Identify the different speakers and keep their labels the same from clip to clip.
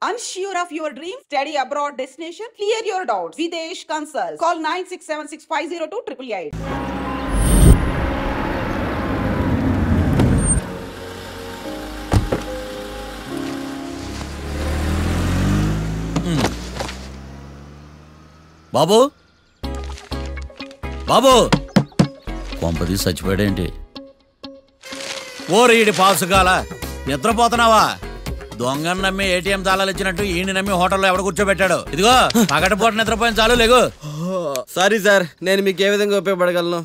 Speaker 1: Unsure of your dream? Study abroad destination? Clear your doubts. Videsh Consult. Call 9676502888.
Speaker 2: బాబు బాబు కొంపది చచ్చిపోయాడేంటి? ఓరీడి పాసుగాల నిద్రపోతున్నావా? దొంగను నమ్మి ATM తాళాలు ఇచ్చినట్టు ఈయన నమ్మి హోటల్లో ఎవడ కూర్చోబెట్టాడు? ఇదిగో పగటిపూట నిద్రపోయిన చాలు లేగు.
Speaker 3: సారీ సార్, నేను మీకు ఏ విధంగా ఉపయోగపడగలను?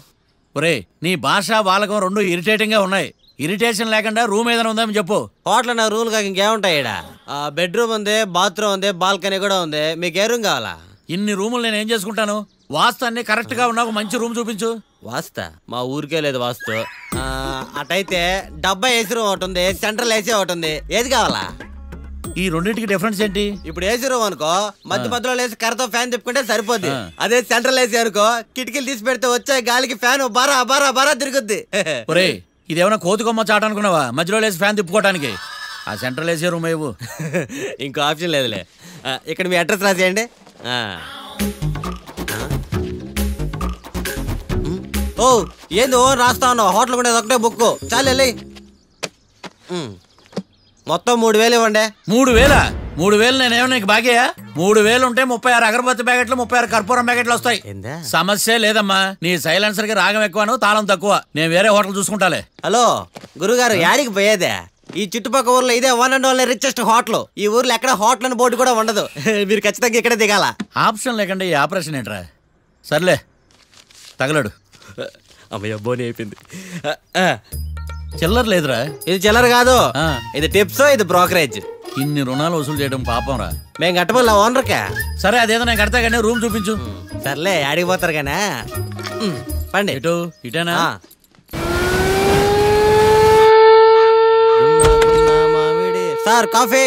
Speaker 2: ఒరే, నీ భాష వాలకం రెండు ఇరిటేటింగ్ గా ఉన్నాయి. ఇరిటేషన్ లేకుండా రూమ్ ఏదైనా ఉందని చెప్పు.
Speaker 3: హోటల్ నా రూల్ కాక ఇంకేముంటాయి? బెడ్రూమ్ ఉంది, బాత్రూమ్ ఉంది, బాల్కనీ కూడా ఉంది. మీకు ఏ రూమ్ కావాలా?
Speaker 2: ఇన్ని రూములు నేను ఏం చేసుకుంటాను? వాస్తు అన్ని కరెక్ట్ గా ఉన్నా ఒక మంచి రూమ్ చూపించు.
Speaker 3: వాస్తా మా ఊరికే లేదు వాస్తు. అటైతే డబ్బా ఏసీ రూమ్ ఒకటి ఉంది, సెంట్రల్ ఏసీ ఒకటి ఉంది. ఏది కావాలా?
Speaker 2: ఈ రెండింటికి డిఫరెన్స్ ఏంటి?
Speaker 3: ఇప్పుడు ఏసీ రూమ్ అనుకో, మధ్య మధ్యలో లేసి కర్రతో ఫ్యాన్ తిప్పుకుంటే సరిపోద్ది. అదే సెంట్రల్ ఏసీ అనుకో, కిటికీలు తీసి పెడితే వచ్చే గాలికి ఫ్యాన్ బారా బారా బారా తిరుగుద్ది.
Speaker 2: ఒరే, ఇదేమన్నా కోతికొమ్మ చాట అనుకున్నావా మధ్యలో లేసి ఫ్యాన్ తిప్పుకోవడానికి? ఆ సెంట్రల్ ఏసీ రూమ్ ఇవ్వు.
Speaker 3: ఇంకో ఆప్షన్ లేదులే. ఇక్కడ మీ అడ్రస్ రాసేయండి. ఓ ఏంది ఓ రాస్తా ఉన్నావు? హోటల్ కూడా ఒకటే బుక్ చాలు వెళ్ళి. మొత్తం 3000 ఇవ్వండి.
Speaker 2: 3000? 3000 నేనేమన్నా నీకు బాగా? 3000 ఉంటే 36 అగరబత్తి ప్యాకెట్లు, 36 కర్పూరం ప్యాకెట్లు వస్తాయి. సమస్య లేదమ్మా. నీ సైలెన్సర్ కి రాగం ఎక్కువను, తాళం తక్కువ. నేను వేరే హోటల్ చూసుకుంటాలే.
Speaker 3: హలో గురుగారు, యాడికి పోయేదే? ఈ చుట్టుపక్కల ఊర్లో ఇదే one and only richest hotel. ఈ ఊర్లో ఎక్కడ హోటల్ అని బోర్డు కూడా ఉండదు. మీరు ఖచ్చితంగా ఇక్కడే దిగాల.
Speaker 2: ఆప్షన్ లేకుండా ఈ ఆపరేషన్ ఏంట్రా? సర్లే తగలడు.
Speaker 3: అమ్మయ్య బోని అయిపోయింది.
Speaker 2: చిల్లర లేదురా.
Speaker 3: ఇది చిల్లర కాదు, ఇది టిప్స్, ఇది బ్రోకరేజ్.
Speaker 2: ఇన్ని రుణాలు వసూలు చేయడం పాపం రా.
Speaker 3: మేము కట్టబోలే ఓనర్కే.
Speaker 2: సరే అదేదో నేను కడతా కానీ రూమ్ చూపించు.
Speaker 3: సర్లే యాడికి పోతారు కానీ పండి.
Speaker 2: ఇటు ఇటేనా?
Speaker 3: Sir coffee.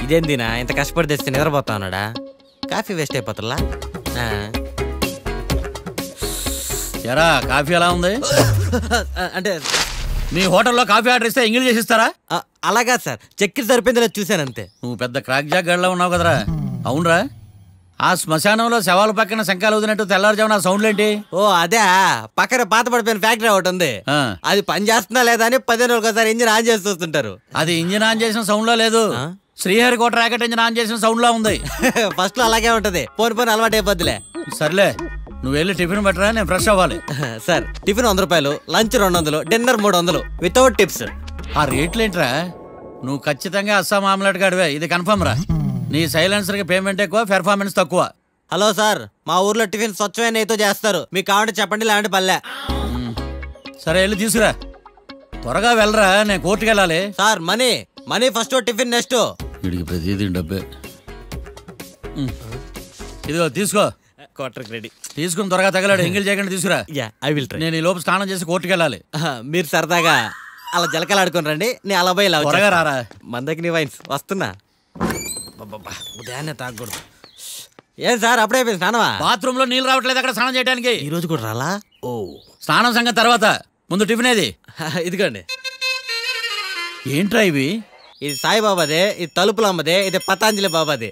Speaker 3: ఇదేందినా ఇంత కష్టపడి తెస్తే నిద్రపోతా ఉన్నాడా? కాఫీ వేస్ట్ అయిపోతుందా?
Speaker 2: ఎరా కాఫీ ఎలా ఉంది?
Speaker 3: అంటే
Speaker 2: మీ హోటల్లో కాఫీ ఆర్డర్ ఇస్తే ఎంగిల్ చేసి ఇస్తారా?
Speaker 3: అలాగా సార్, చక్కెర సరిపోయింది లేదు చూశాను అంతే.
Speaker 2: నువ్వు పెద్ద క్రాక్ జాక్ గడిలో ఉన్నావు కదరా. అవునరా, ఆ శ్మశానంలో శవాల పక్కన శంఖాలు వదినట్టు తెల్లారుజామున సౌండ్లేంటి?
Speaker 3: ఓ అదే, పక్కన పాత పడిపోయిన ఫ్యాక్టరీ ఒకటి ఉంది. అది పని చేస్తుందా లేదా అని 10 రోజులు ఒకసారి ఇంజిన్ ఆన్ చేసి చూస్తుంటారు.
Speaker 2: అది ఇంజిన్ ఆన్ చేసిన సౌండ్ లో లేదు, శ్రీహరికోట రాకెట్ ఇంజిన్ ఆన్ చేసిన సౌండ్ లో ఉంది.
Speaker 3: ఫస్ట్ లో అలాగే ఉంటది, పోని పోని అలవాటు అయిపోద్దిలే.
Speaker 2: సర్లే నువ్వు వెళ్ళి టిఫిన్ పెట్టరా, నేను ఫ్రెష్ అవ్వాలి.
Speaker 3: సార్ టిఫిన్ 100 రూపాయలు, లంచ్ 200, డిన్నర్ 300 వితౌట్ టిప్స్.
Speaker 2: ఆ రేట్లేంట్రా? నువ్వు ఖచ్చితంగా అస్సాం ఆమ్లెట్ గాడివే, ఇది కన్ఫర్మ్ రా. నీ సైలెన్సర్ కి పేమెంట్ ఎక్కువ, పెర్ఫార్మెన్స్ తక్కువ.
Speaker 3: హలో సార్, మా ఊర్లో టిఫిన్ స్వచ్ఛమైన నెయ్యితో చేస్తారు. మీకు కావాలంటే చెప్పండి, లేదంటే పల్లె.
Speaker 2: సరే వెళ్ళి తీసుకురా, త్వరగా వెళ్ళరా, నేను కోర్టుకి వెళ్ళాలి.
Speaker 3: Sir money money first, tiffin next.
Speaker 2: వీడికి ప్రతిదీ డబ్బే. ఇదిగో తీసుకో.
Speaker 3: రెడీ
Speaker 2: తీసుకుని త్వరగా తగలాడు, ఎంగిల్ చేయకుండా తీసుకురా. నేను ఈ లోపు స్నానం చేసి కోర్టుకి వెళ్ళాలి.
Speaker 3: మీరు సరదాగా అలా జలకలాడుకుని రండి, నేను అలా పోయి
Speaker 2: త్వరగా రారా.
Speaker 3: మందకి నీ వైన్స్ వస్తున్నా. ఉదయాన్నే తాగకూడదు. ఏం సార్ అప్పుడే అయిపోయింది స్నానమా?
Speaker 2: బాత్రూమ్ లో నీళ్ళు రావట్లేదు అక్కడ స్నానం చేయడానికి.
Speaker 3: ఈ రోజు కూడా రాలా? ఓ
Speaker 2: స్నానం సంగతి తర్వాత, ముందు టిఫిన్ ఏది?
Speaker 3: ఇదిగోండి.
Speaker 2: ఏంట్రా ఇవి?
Speaker 3: ఇది సాయిబాబాదే, ఇది తలుపులమ్మదే, ఇది పతాంజలి బాబాదే.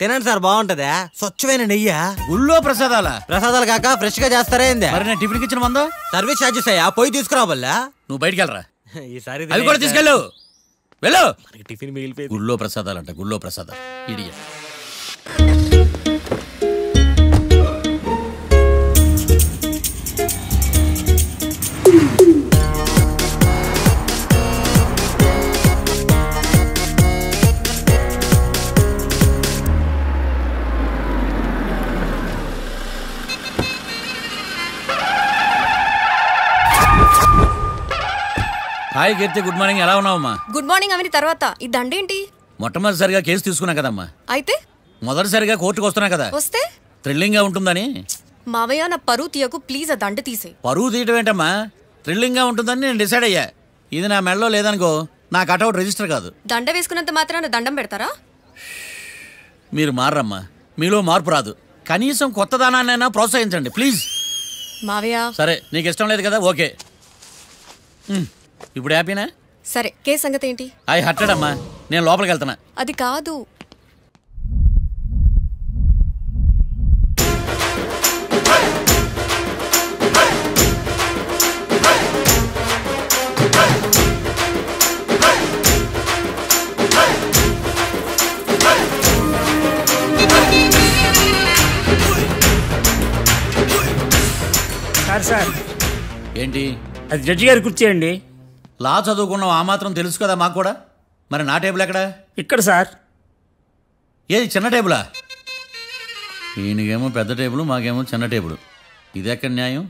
Speaker 3: తినండి సార్, బాగుంటదా? స్వచ్ఛమైన నెయ్యా.
Speaker 2: గుళ్ళో ప్రసాదాలా?
Speaker 3: ప్రసాదాలు కాక ఫ్రెష్ గా చేస్తారా ఏంది?
Speaker 2: మరి నేను టిఫిన్ ఇచ్చిన మందా?
Speaker 3: సర్వీస్ ఛార్జెస్ అయ్యా, పోయి తీసుకురావాలా?
Speaker 2: నువ్వు బయటికి వెళ్ళరా.
Speaker 3: ఈసారి
Speaker 2: అవి కూడా తీసుకెళ్ళు, వెళ్ళు.
Speaker 3: టిఫిన్ మిగిలిపోయి.
Speaker 2: గుళ్ళో ప్రసాదాలంట, గుళ్ళో ప్రసాదాలు. ఇడియట్. హాయ్ కీర్తి, గుడ్ మార్నింగ్. ఎలా ఉన్నావమ్మా?
Speaker 4: గుడ్ మార్నింగ్ అవని తర్వాత ఈ దండేంటి?
Speaker 2: మొట్టమొదటిసారిగా కేసు తీసుకున్నా కదమ్మా.
Speaker 4: అయితే
Speaker 2: మొదటిసారిగా కోర్టుకు వస్తున్నా కదా,
Speaker 4: వస్తే
Speaker 2: థ్రిల్లింగ్ గా ఉంటుందని.
Speaker 4: మావయ్య నా పరువు తీయకు ప్లీజ్, ఆ దండ తీసే.
Speaker 2: పరువు తీయటం ఏంటమ్మా? థ్రిల్లింగ్ గా ఉంటుందని నేను డిసైడ్ అయ్యా. ఇది నా మెడలో లేదనుకో, నా కటౌట్ రిజిస్టర్ కాదు.
Speaker 4: దండ వేసుకున్నంత మాత్రాన దండం పెడతారా?
Speaker 2: మీరు మారమ్మా, మీలో మార్పు రాదు. కనీసం కొత్త దానాన్నైనా ప్రోత్సహించండి ప్లీజ్.
Speaker 4: మావయ్య
Speaker 2: సరే, నీకు ఇష్టం లేదు కదా, ఓకే. ఇప్పుడు హ్యాపీనా?
Speaker 4: సరే కేసు సంగతి ఏంటి?
Speaker 2: అవి హట్టడమ్మా, నేను లోపలికి వెళ్తున్నా.
Speaker 4: అది కాదు.
Speaker 5: సార్
Speaker 2: ఏంటి?
Speaker 5: అది జడ్జి గారి కుర్చీ అండి.
Speaker 2: లా చదువుకున్నావు, ఆ మాత్రం తెలుసు కదా మాకు కూడా. మరి నా టేబుల్ ఎక్కడ?
Speaker 5: ఇక్కడ సార్.
Speaker 2: ఏది చిన్న టేబులా? ఈయనకేమో పెద్ద టేబుల్, మాకేమో చిన్న టేబుల్. ఇది ఎక్కడ న్యాయం?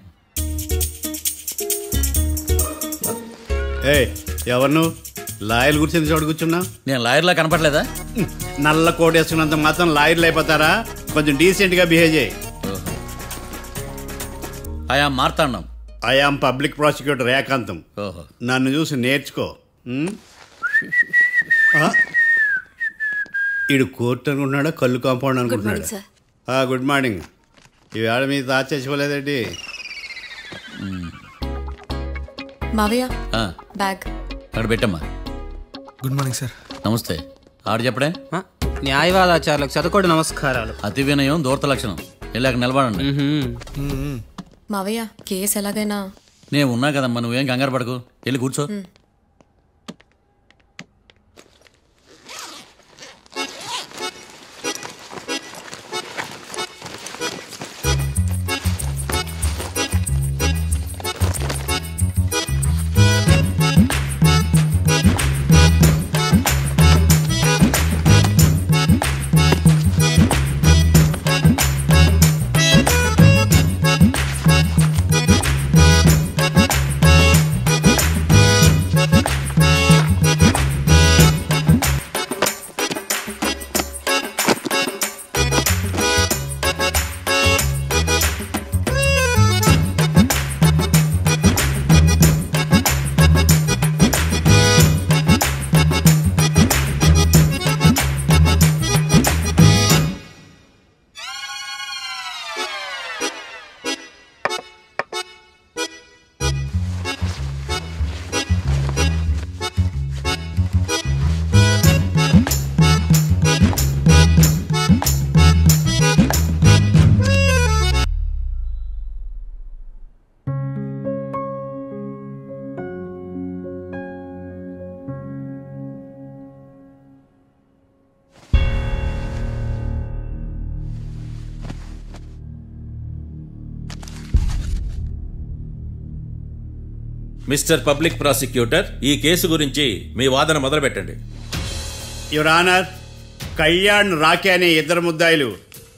Speaker 6: ఎవరు నువ్వు? లాయర్లు కూర్చొని చోటు కూర్చున్నా?
Speaker 2: నేను లాయర్లా కనపడలేదా?
Speaker 6: నల్ల కోట్ వేసుకున్నంత మాత్రం లాయర్లు అయిపోతారా? కొంచెం డీసెంట్గా బిహేవ్ చేయి.
Speaker 2: ఆయా మార్తాండం.
Speaker 6: ఐఆమ్ పబ్లిక్ ప్రాసిక్యూటర్ ఏకాంతం. నన్ను చూసి నేర్చుకో. ఈడు కోర్టు అనుకుంటున్నాడా, కళ్ళు కాంపౌండ్ అనుకుంటున్నాడా? Good morning. ఈవేళ మీద దాచేసుకోలేదండి.
Speaker 4: మావయ్య బ్యాగ్
Speaker 2: అక్కడ పెట్టమ్మా.
Speaker 7: Good morning sir.
Speaker 2: నమస్తే. ఆడు చెప్పడే.
Speaker 3: న్యాయవాదాచారులకు చదువుకోండి నమస్కారాలు.
Speaker 2: అతి వినయం దూరత లక్షణం. వెళ్ళాక నిలబడండి.
Speaker 4: మావయ్య కేసు ఎలాగైనా.
Speaker 2: నేను ఉన్నా కదమ్మా, నువ్వేం కంగారు పడకు. వెళ్ళి కూర్చో.
Speaker 8: మిస్టర్ పబ్లిక్ ప్రాసిక్యూటర్, ఈ కేసు గురించి మీ వాదన మొదలు పెట్టండి.
Speaker 6: యువర్ ఆనర్, కళ్యాణ్ రాకే అనే ఇద్దరు ముద్దాయిలు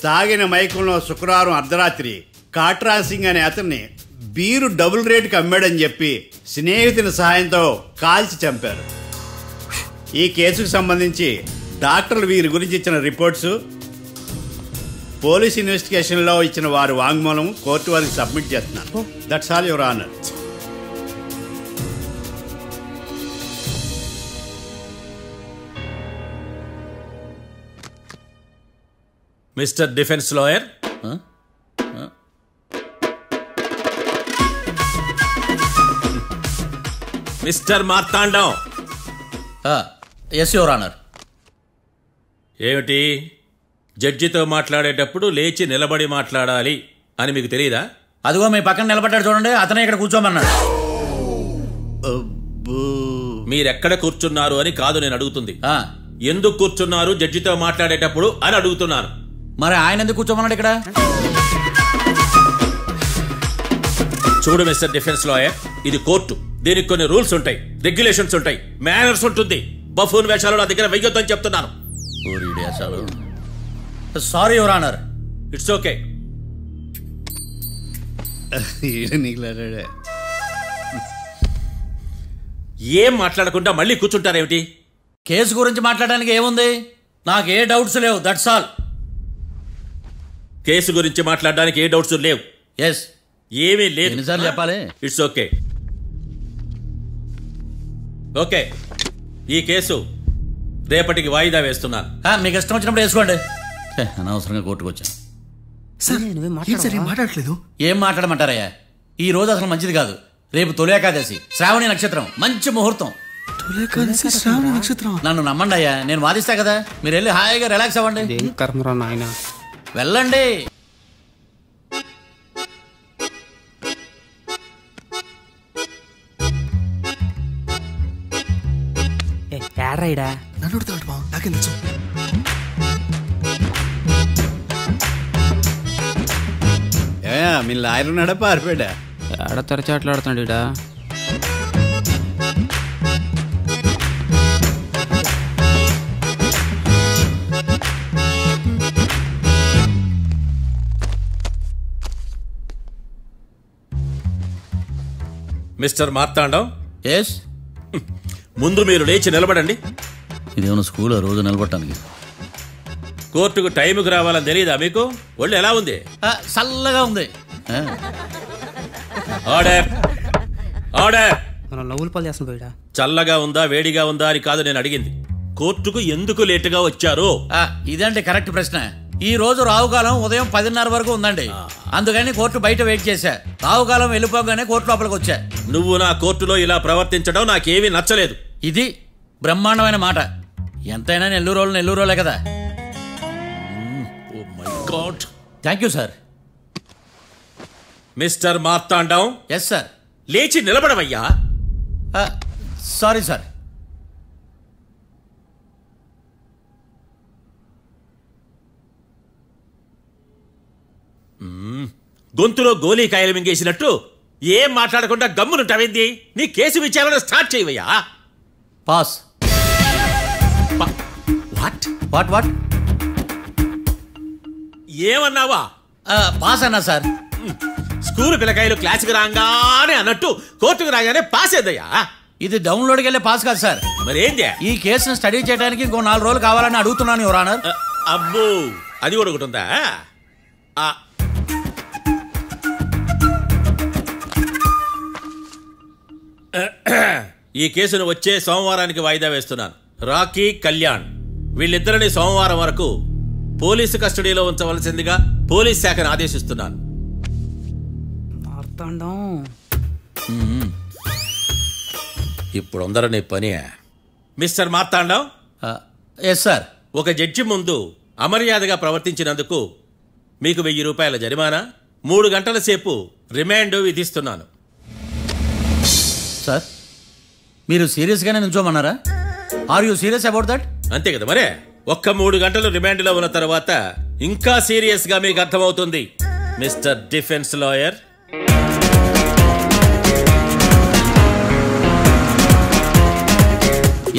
Speaker 6: తాగిన మైకంలో శుక్రవారం అర్ధరాత్రి కాట్రా సింగ్ అనే అతన్ని బీరు డబుల్ రేటుకి అమ్మాడని చెప్పి స్నేహితుని సహాయంతో కాల్చి చంపారు. ఈ కేసుకు సంబంధించి డాక్టర్లు వీరి గురించి ఇచ్చిన రిపోర్ట్స్, పోలీస్ ఇన్వెస్టిగేషన్లో ఇచ్చిన వారి వాంగ్మూలం కోర్టు వారికి సబ్మిట్ చేస్తున్నారు. That's all your honour.
Speaker 8: Mister defence lawyer, mister Martandam.
Speaker 2: Yes your honour.
Speaker 8: ఏమిటి, జడ్జితో మాట్లాడేటప్పుడు లేచి నిలబడి మాట్లాడాలి అని మీకు తెలియదా?
Speaker 2: అదిగో మీ పక్కన నిలబడ్డాడు చూడండి, అతనే ఇక్కడ కూర్చోమన్నాడు.
Speaker 8: మీరెక్కడ కూర్చున్నారు అని కాదు నేను అడుగుతుంది. ఎందుకు కూర్చున్నారు జడ్జితో మాట్లాడేటప్పుడు అని అడుగుతున్నాను.
Speaker 2: మరి ఆయన ఎందుకు కూర్చోమన్నాడు ఇక్కడ?
Speaker 8: చూడు మిస్టర్ డిఫెన్స్ లాయర్, ఇది కోర్టు. దీనికి కొన్ని రూల్స్ ఉంటాయి, రెగ్యులేషన్స్ ఉంటాయి, మేనర్స్ ఉంటుంది. బఫూన్ వేషాలు నా దగ్గర వెయ్యొద్దని చెప్తున్నాను.
Speaker 2: Sorry your honour.
Speaker 8: It's okay. ఏం మాట్లాడకుండా మళ్ళీ కూర్చుంటారేమిటి?
Speaker 2: కేసు గురించి మాట్లాడడానికి ఏముంది? నాకు ఏ డౌట్స్ లేవు, దట్స్ ఆల్.
Speaker 8: కేసు గురించి మాట్లాడడానికి ఏ డౌట్స్ లేవు?
Speaker 2: ఎస్.
Speaker 8: ఏమీ లేదు.
Speaker 2: ఎన్నిసార్లు చెప్పాలి?
Speaker 8: It's okay. ఓకే, ఈ కేసు రేపటికి వాయిదా వేస్తున్నాను.
Speaker 2: మీకు ఇష్టం వచ్చినప్పుడు వేసుకోండి. అనవసరంగా కోర్టుకు వచ్చాను.
Speaker 7: మాట్లాడట్లేదు.
Speaker 2: ఏం మాట్లాడమంటారయ్యా? ఈ రోజు అసలు మంచిది కాదు. రేపు తొలి ఏకాదశి, శ్రావణి నక్షత్రం, మంచి ముహూర్తం. నన్ను నమ్మండి అయ్యా, నేను వాదిస్తా కదా. మీరు వెళ్ళి హాయిగా రిలాక్స్ అవ్వండి.
Speaker 5: కర్మరా నాయన.
Speaker 2: వెళ్ళండి.
Speaker 5: ఏడ్రైడా
Speaker 7: నన్ను నాకేం తెలుసు.
Speaker 6: మీ లాయర్ ఉన్నాడా పారిపోయాడా?
Speaker 5: ఏడ తెరచాట్లాడుతున్నాడు ఇడా.
Speaker 8: Mister Martandam,
Speaker 2: yes.
Speaker 8: ముందు మీరు లేచి నిలబడండి.
Speaker 2: ఇదేమన్నా స్కూల్ రోజు నిలబడటానికి?
Speaker 8: కోర్టుకు టైంకి రావాలని తెలియదా మీకు? ఒళ్ళు ఎలా ఉంది?
Speaker 2: చల్లగా ఉంది.
Speaker 8: Order order.
Speaker 5: మనం లవ్వులు పాలు చేస్తాం పోయిడా.
Speaker 8: చల్లగా ఉందా వేడిగా ఉందా అని కాదు నేను అడిగింది. కోర్టుకు ఎందుకు లేటుగా వచ్చారు?
Speaker 2: ఇదంటే కరెక్ట్ ప్రశ్న. ఈ రోజు రావుకాలం ఉదయం 10:30 వరకు ఉందండి. అందుకని కోర్టు బయట వెయిట్ చేశా. రావుకాలం వెళ్ళిపోగానే కోర్టు లోపలికి వచ్చా.
Speaker 8: నువ్వు నా కోర్టులో ఇలా ప్రవర్తించడం నాకేమీ నచ్చలేదు.
Speaker 2: ఇది బ్రహ్మాండమైన మాట. ఎంతైనా నెల్లూరులే కదా.
Speaker 8: Oh my God.
Speaker 2: Thank you sir.
Speaker 8: Mister Martandam.
Speaker 2: Yes sir.
Speaker 8: లేచి నిలబడవయ్యా.
Speaker 2: Sorry sir.
Speaker 8: గొంతులో గోలీకాయలు మింగేసినట్టు ఏం మాట్లాడకుండా గమ్మునుంటావేంది? నీ కేసు విచారణ స్టార్ట్ చేయవయ్యా.
Speaker 2: పాస్.
Speaker 8: వాట్
Speaker 2: వాట్ వాట్
Speaker 8: ఏమన్నావా?
Speaker 2: పాస్ అన్నా సార్.
Speaker 8: స్కూల్ పిల్లకాయలు క్లాసుకు రాగానే అన్నట్టు కోర్టుకు రాగానే పాస్ అయ్యా.
Speaker 2: ఇది డౌన్లోడ్కి వెళ్ళే పాస్ కాదు సార్.
Speaker 8: మరేంది?
Speaker 2: ఈ కేసును స్టడీ చేయడానికి ఇంకో 4 రోజులు కావాలని అడుగుతున్నాను యువర్ ఆనర్.
Speaker 8: అబ్బో, అది కూడా ఒకటి ఉందా? ఈ కేసును వచ్చే సోమవారానికి వాయిదా వేస్తున్నాను. రాకీ, కళ్యాణ్ వీళ్ళిద్దరిని సోమవారం వరకు పోలీసు కస్టడీలో ఉంచవలసిందిగా పోలీస్ శాఖను ఆదేశిస్తున్నాను. ఇప్పుడు అందరూ నీ పని. మిస్టర్ మార్తాండం.
Speaker 2: Yes sir.
Speaker 8: ఒక జడ్జి ముందు అమర్యాదగా ప్రవర్తించినందుకు మీకు 1000 రూపాయల జరిమానా, 3 గంటల సేపు రిమాండ్ విధిస్తున్నాను.
Speaker 2: సార్, మీరు సీరియస్గానే నిల్చోమన్నారా? Are you serious about that?
Speaker 8: అంతే కదా మరే. ఒక్క 3 గంటలు రిమాండ్లో ఉన్న తర్వాత ఇంకా సీరియస్ గా మీకు అర్థమవుతుంది. Mister defence lawyer.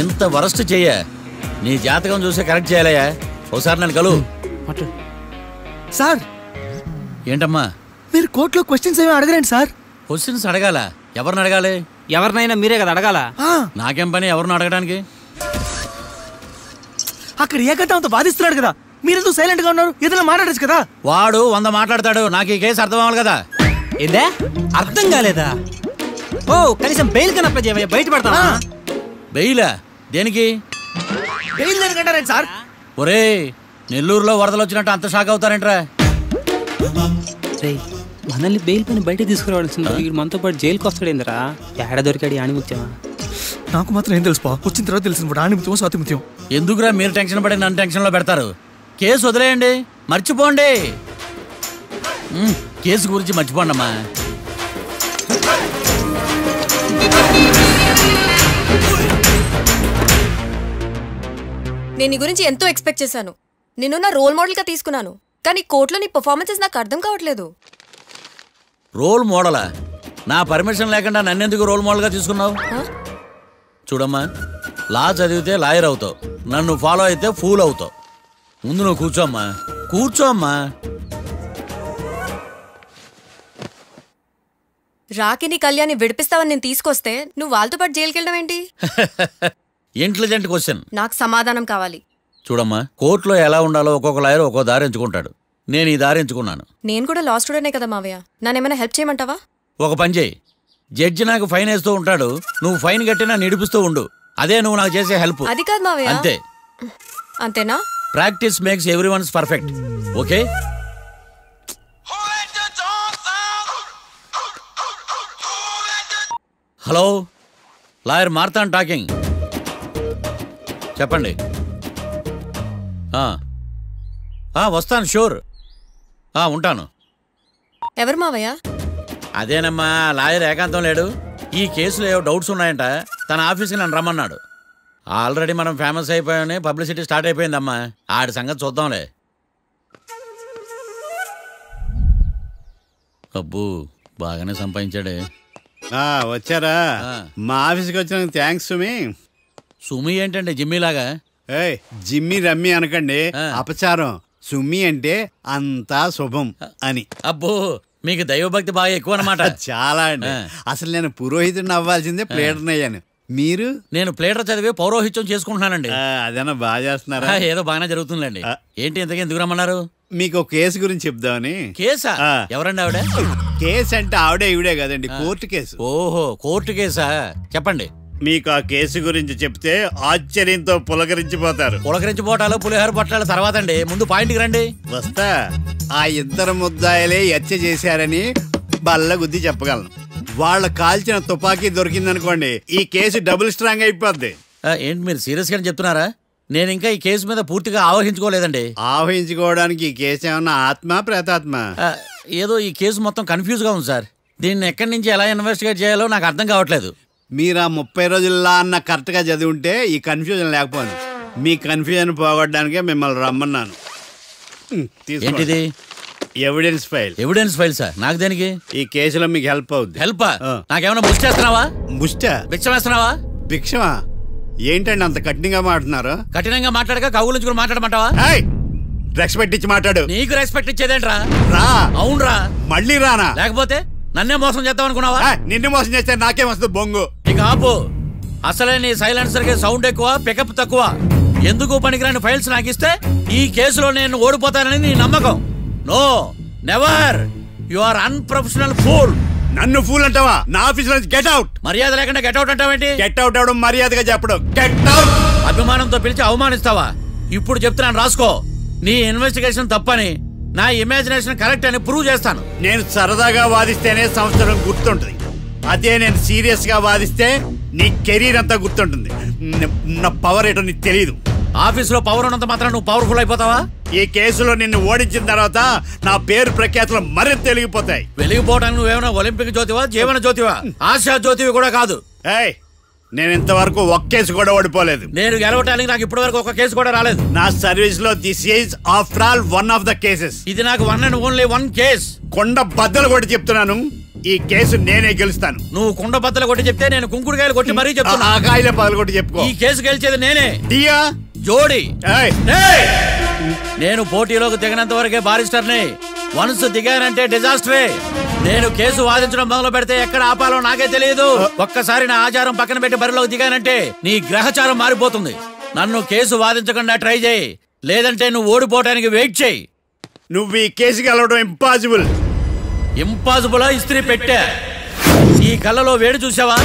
Speaker 2: ఇంత వరస్ట్ చెయ్య నీ జాతకం చూసే కరెక్ట్ చేయాలయ్యా. ఒకసారి నన్ను కలు.
Speaker 7: సార్,
Speaker 2: ఏంటమ్మా
Speaker 7: మీరు కోర్టులో క్వశ్చన్స్ ఏమి అడగరండి సార్?
Speaker 2: క్వశ్చన్స్ అడగాల? ఎవరిని అడగాలి?
Speaker 5: ఎవరినైనా మీరే కదా అడగాల.
Speaker 2: నాకేం పని ఎవరిని అడగడానికి?
Speaker 7: అక్కడ ఏకతాంతో బాధిస్తున్నాడు కదా, మీరెందుకు సైలెంట్ గా ఉన్నారు? ఏదైనా మాట్లాడచ్చు కదా.
Speaker 2: వాడు 100 మాట్లాడతాడు. నాకు ఈ కేసు అర్థం అవ్వాలి కదా.
Speaker 5: ఏందే అర్థం కాలేదా? ఓ, కనీసం బెయిల్ కన్నా అప్లై చేయవయ్యా, బయట పడతా.
Speaker 2: బెయిలా? దేనికి?
Speaker 7: బెయిల్ దేనికంటారేంటి సార్?
Speaker 2: ఒరే, నెల్లూరులో వరదలు వచ్చినట్టు అంత షాక్ అవుతారేంట్రా?
Speaker 5: మనల్ని బెయిల్ పని బయట తీసుకురావాల్సింది. వీడు మనతో పాటు జైలుకి వస్తాడేందిరా? ఏడ దొరికాడు ఆణిముత్యమా?
Speaker 7: నాకు మాత్రం ఏం తెలుసు, వచ్చిన తర్వాత తెలిసింది ఆణిముత్యం స్వాతిముత్యం.
Speaker 2: ఎందుకురా మీరు టెన్షన్ పడి నన్ను టెన్షన్లో పెడతారు? కేసు వదిలేయండి, మర్చిపోండి. కేసు గురించి మర్చిపోండి అమ్మా.
Speaker 4: నేను నీ గురించి ఎంతో ఎక్స్పెక్ట్ చేశాను. నిన్ను నా రోల్ మోడల్గా తీసుకున్నాను. కానీ కోర్టులో నీ పర్ఫార్మెన్సెస్ నాకు అర్థం కావట్లేదు.
Speaker 2: రోల్ మోడలా? నా పర్మిషన్ లేకుండా నన్నెందుకు రోల్ మోడల్గా తీసుకున్నావు? చూడమ్మా, లా చదివితే లాయర్ అవుతావు, నన్ను ఫాలో అయితే ఫూల్ అవుతావు. ముందు నువ్వు కూర్చోమ్మా, కూర్చోమ్మా.
Speaker 4: రాకిని కళ్యాణ్ని విడిపిస్తావని నేను తీసుకొస్తే నువ్వు వాళ్ళతో పాటు జైలుకి వెళ్ళడం ఏంటి?
Speaker 2: Intelligent question.
Speaker 4: నాకు సమాధానం కావాలి.
Speaker 2: చూడమ్మా, కోర్టులో ఎలా ఉండాలో ఒక్కొక్క లాయర్ ఒక్కో దారి ఎంచుకుంటాడు. నేను ఈ దారి ఎంచుకున్నాను.
Speaker 4: నేను కూడా లా స్టూడెంటే కదా మావయ్య, నన్నేమైనా హెల్ప్ చేయమంటావా?
Speaker 2: ఒక పని చేయి, జడ్జి నాకు ఫైన్ వేస్తూ ఉంటాడు, నువ్వు ఫైన్ కట్టినా నిడిపిస్తూ ఉండు. అదే నువ్వు నాకు చేసే హెల్ప్.
Speaker 4: అది కాదు మావయ్య.
Speaker 2: అంతే.
Speaker 4: అంతేనా?
Speaker 2: Practice makes everyone's perfect. Okay? Hello, lawyer Martan talking. చెప్పండి. వస్తాను, షూర్. ఉంటాను.
Speaker 4: ఎవరు మావయ్య?
Speaker 2: అదేనమ్మా, లాయర్ ఏకాంతం లేడు. ఈ కేసులో ఏవో డౌట్స్ ఉన్నాయంట, తన ఆఫీస్కి నన్ను రమ్మన్నాడు. ఆల్రెడీ మనం ఫేమస్ అయిపోయామని పబ్లిసిటీ స్టార్ట్ అయిపోయిందమ్మా. ఆడి సంగతి చూద్దాంలే. అబ్బు, బాగానే సంపాదించాడే.
Speaker 6: వచ్చారా? మా ఆఫీస్కి వచ్చిన థ్యాంక్స్ సుమి.
Speaker 2: సుమి ఏంటండి జిమ్మీలాగా?
Speaker 6: జిమ్మి రమ్మి అనకండి, అపచారం. సుమి అంటే అంతా శుభం అని.
Speaker 2: అబ్బో, మీకు దైవభక్తి బాగా ఎక్కువ అన్నమాట.
Speaker 6: చాలా అండి. అసలు నేను పురోహితుడిని అవ్వాల్సిందే, ప్లేటర్ని అయ్యాను. మీరు?
Speaker 2: నేను ప్లేటర్ చదివి పౌరోహిత్యం చేసుకుంటున్నానండి.
Speaker 6: అదేనా బాగా చేస్తున్నారా?
Speaker 2: ఏదో బాగానే జరుగుతుందండి. ఏంటి ఇంతకీ ఎందుకు రమ్మన్నారు?
Speaker 6: మీకు ఒక కేసు గురించి చెప్దామని.
Speaker 2: కేసా? ఎవరండి ఆవిడ?
Speaker 6: కేసు అంటే ఆవిడే ఈవిడే కదండి, కోర్టు కేసు.
Speaker 2: ఓహో, కోర్టు కేసా? చెప్పండి.
Speaker 6: మీకు ఆ కేసు గురించి చెప్తే ఆశ్చర్యంతో పులకరించిపోతారు.
Speaker 2: పులకరించిపోటాలు పులిహోర పట్టాల తర్వాత అండి, ముందు పాయింట్కి రండి.
Speaker 6: వస్తా. ఆ ఇద్దరు ముద్దాయలే హత్య చేశారని బల్ల గుద్ది చెప్పగలను. వాళ్ళ కాల్చిన తుపాకీ దొరికిందనుకోండి, ఈ కేసు డబుల్ స్ట్రాంగ్ అయిపోద్ది.
Speaker 2: ఏంటి మీరు సీరియస్ గా చెప్తున్నారా? నేను ఇంకా ఈ కేసు మీద పూర్తిగా ఆవహించుకోలేదండి.
Speaker 6: ఆవహించుకోవడానికి ఈ కేసు ఏమన్నా ఆత్మ ప్రేతాత్మ?
Speaker 2: ఏదో ఈ కేసు మొత్తం కన్ఫ్యూజ్ గా ఉంది సార్. దీన్ని ఎక్కడి నుంచి ఎలా ఇన్వెస్టిగేట్ చేయాలో నాకు అర్థం కావట్లేదు.
Speaker 6: మీరు ఆ 30 రోజుల్లో అన్న కరెక్ట్ గా చదివి ఉంటే ఈ కన్ఫ్యూజన్ లేకపోను. మీ కన్ఫ్యూజన్ పోగొట్టడానికే మిమ్మల్ని రమ్మన్నాను.
Speaker 2: ఏంటిది?
Speaker 6: Evidence file.
Speaker 2: Evidence file sir? నాకు దేనికి?
Speaker 6: ఈ కేసులో మీకు హెల్ప్ అవుద్ది.
Speaker 2: హెల్పా? నాకేమైనా ముష్టి చేస్తున్నావా?
Speaker 6: ముష్ట?
Speaker 2: భిక్షం వేస్తున్నావా?
Speaker 6: భిక్షమా? ఏంటండి అంత కఠినంగా మాట్లాడుతున్నారు?
Speaker 2: కఠినంగా మాట్లాడక కవులు మాట్లాడమంటావా?
Speaker 6: రెస్పెక్ట్ ఇచ్చి మాట్లాడు.
Speaker 2: నీకు రెస్పెక్ట్ ఇచ్చేదేంట్రా?
Speaker 6: రా.
Speaker 2: అవునరా?
Speaker 6: మళ్ళీ రానా?
Speaker 2: లేకపోతే నన్నే మోసం చేద్దాం అనుకున్నావా?
Speaker 6: నిన్ను మోసం చేస్తే నాకేం వస్తుంది బొంగు?
Speaker 2: ఇక ఆపు. అసలే నీ సైలెన్సర్ కి సౌండ్ ఎక్కువ, పికప్ తక్కువ. ఎందుకు పనికిరాని ఫైల్స్ నాకు ఇస్తే ఈ కేసులో నేను ఓడిపోతానని నీ నమ్మకం. No, never. You are unprofessional fool.
Speaker 6: నన్ను ఫూల్ అంటావా? నా ఆఫీస్ నుంచి గెట్ అవుట్.
Speaker 2: మర్యాద లేకుండా గెట్ అవుట్ అంటావేంటి?
Speaker 6: గెట్ అవుట్ అవడం మర్యాదగా చెప్పడం. Get out.
Speaker 2: అభిమానంతో పిలిచి అవమానిస్తావా? ఇప్పుడు చెప్తున్నాను, రాసుకో. నీ ఇన్వెస్టిగేషన్ తప్పని, నా ఇమాజినేషన్ కరెక్ట్ అని ప్రూవ్ చేస్తాను.
Speaker 6: నేను సరదాగా వాదిస్తేనే సంవత్సరం గుర్తుంటుంది. అదే నేను సీరియస్ గా వాదిస్తే నీ కెరీర్ అంతా గుర్తుంటుంది. నా పవర్ ఏంటో నీకు తెలియదు.
Speaker 2: ఆఫీసులో పవర్ ఉన్నంత మాత్రం నువ్వు పవర్ఫుల్ అయిపోతావా?
Speaker 6: ఈ కేసులో నిన్ను ఓడించిన తర్వాత నా పేరు ప్రఖ్యాతులు మరింత వెలిగిపోతాయి.
Speaker 2: వెలిగిపోవడానికి నువ్వేమైనా ఒలింపిక్ జ్యోతివా, జీవన జ్యోతివా? ఆశా జ్యోతివి కూడా కాదు.
Speaker 6: నేను ఇంతవరకు ఒక్క కేసు కూడా ఓడిపోలేదు.
Speaker 2: నేను గెలవటానికి నాకు ఇప్పటి వరకు ఒక కేసు కూడా రాలేదు.
Speaker 6: నా సర్వీస్ లో this is after all one of the cases.
Speaker 2: ఇది నాకు one and only one case.
Speaker 6: కొండ బద్దలు కూడా చెప్తున్నాను, ఈ కేసు నేనే గెలుస్తాను.
Speaker 2: నువ్వు కుండ బద్దలు కొట్టి చెప్తే నేను కుంకుడుకాయలు కొట్టి మరీ చెప్తున్నా.
Speaker 6: ఆ కాయలే పగలు కొట్టి చెప్పుకో.
Speaker 2: ఈ కేసు గెలిచేది నేనే.
Speaker 6: దియా
Speaker 2: జోడి. నేను పోటీలోకి దిగినంత వరకే బారిస్టర్ని. వన్స్ దిగానంటే డిజాస్టరే. నేను కేసు వాదించడం మొదలు పెడితే ఎక్కడ ఆపాలో నాకే తెలియదు. ఒక్కసారి నా ఆచారం పక్కన పెట్టి బరిలోకి దిగానంటే నీ గ్రహచారం మారిపోతుంది. నన్ను కేసు వాదించకుండా ట్రై చేయి, లేదంటే నువ్వు ఓడిపోవడానికి వెయిట్ చేయి.
Speaker 6: నువ్వు ఈ కేసు గెలవడం ఇంపాసిబుల్.
Speaker 2: ఇంపాసిబులా? ఇస్త్రీ పెట్టా. ఈ కళ్ళలో వేడి చూసావా?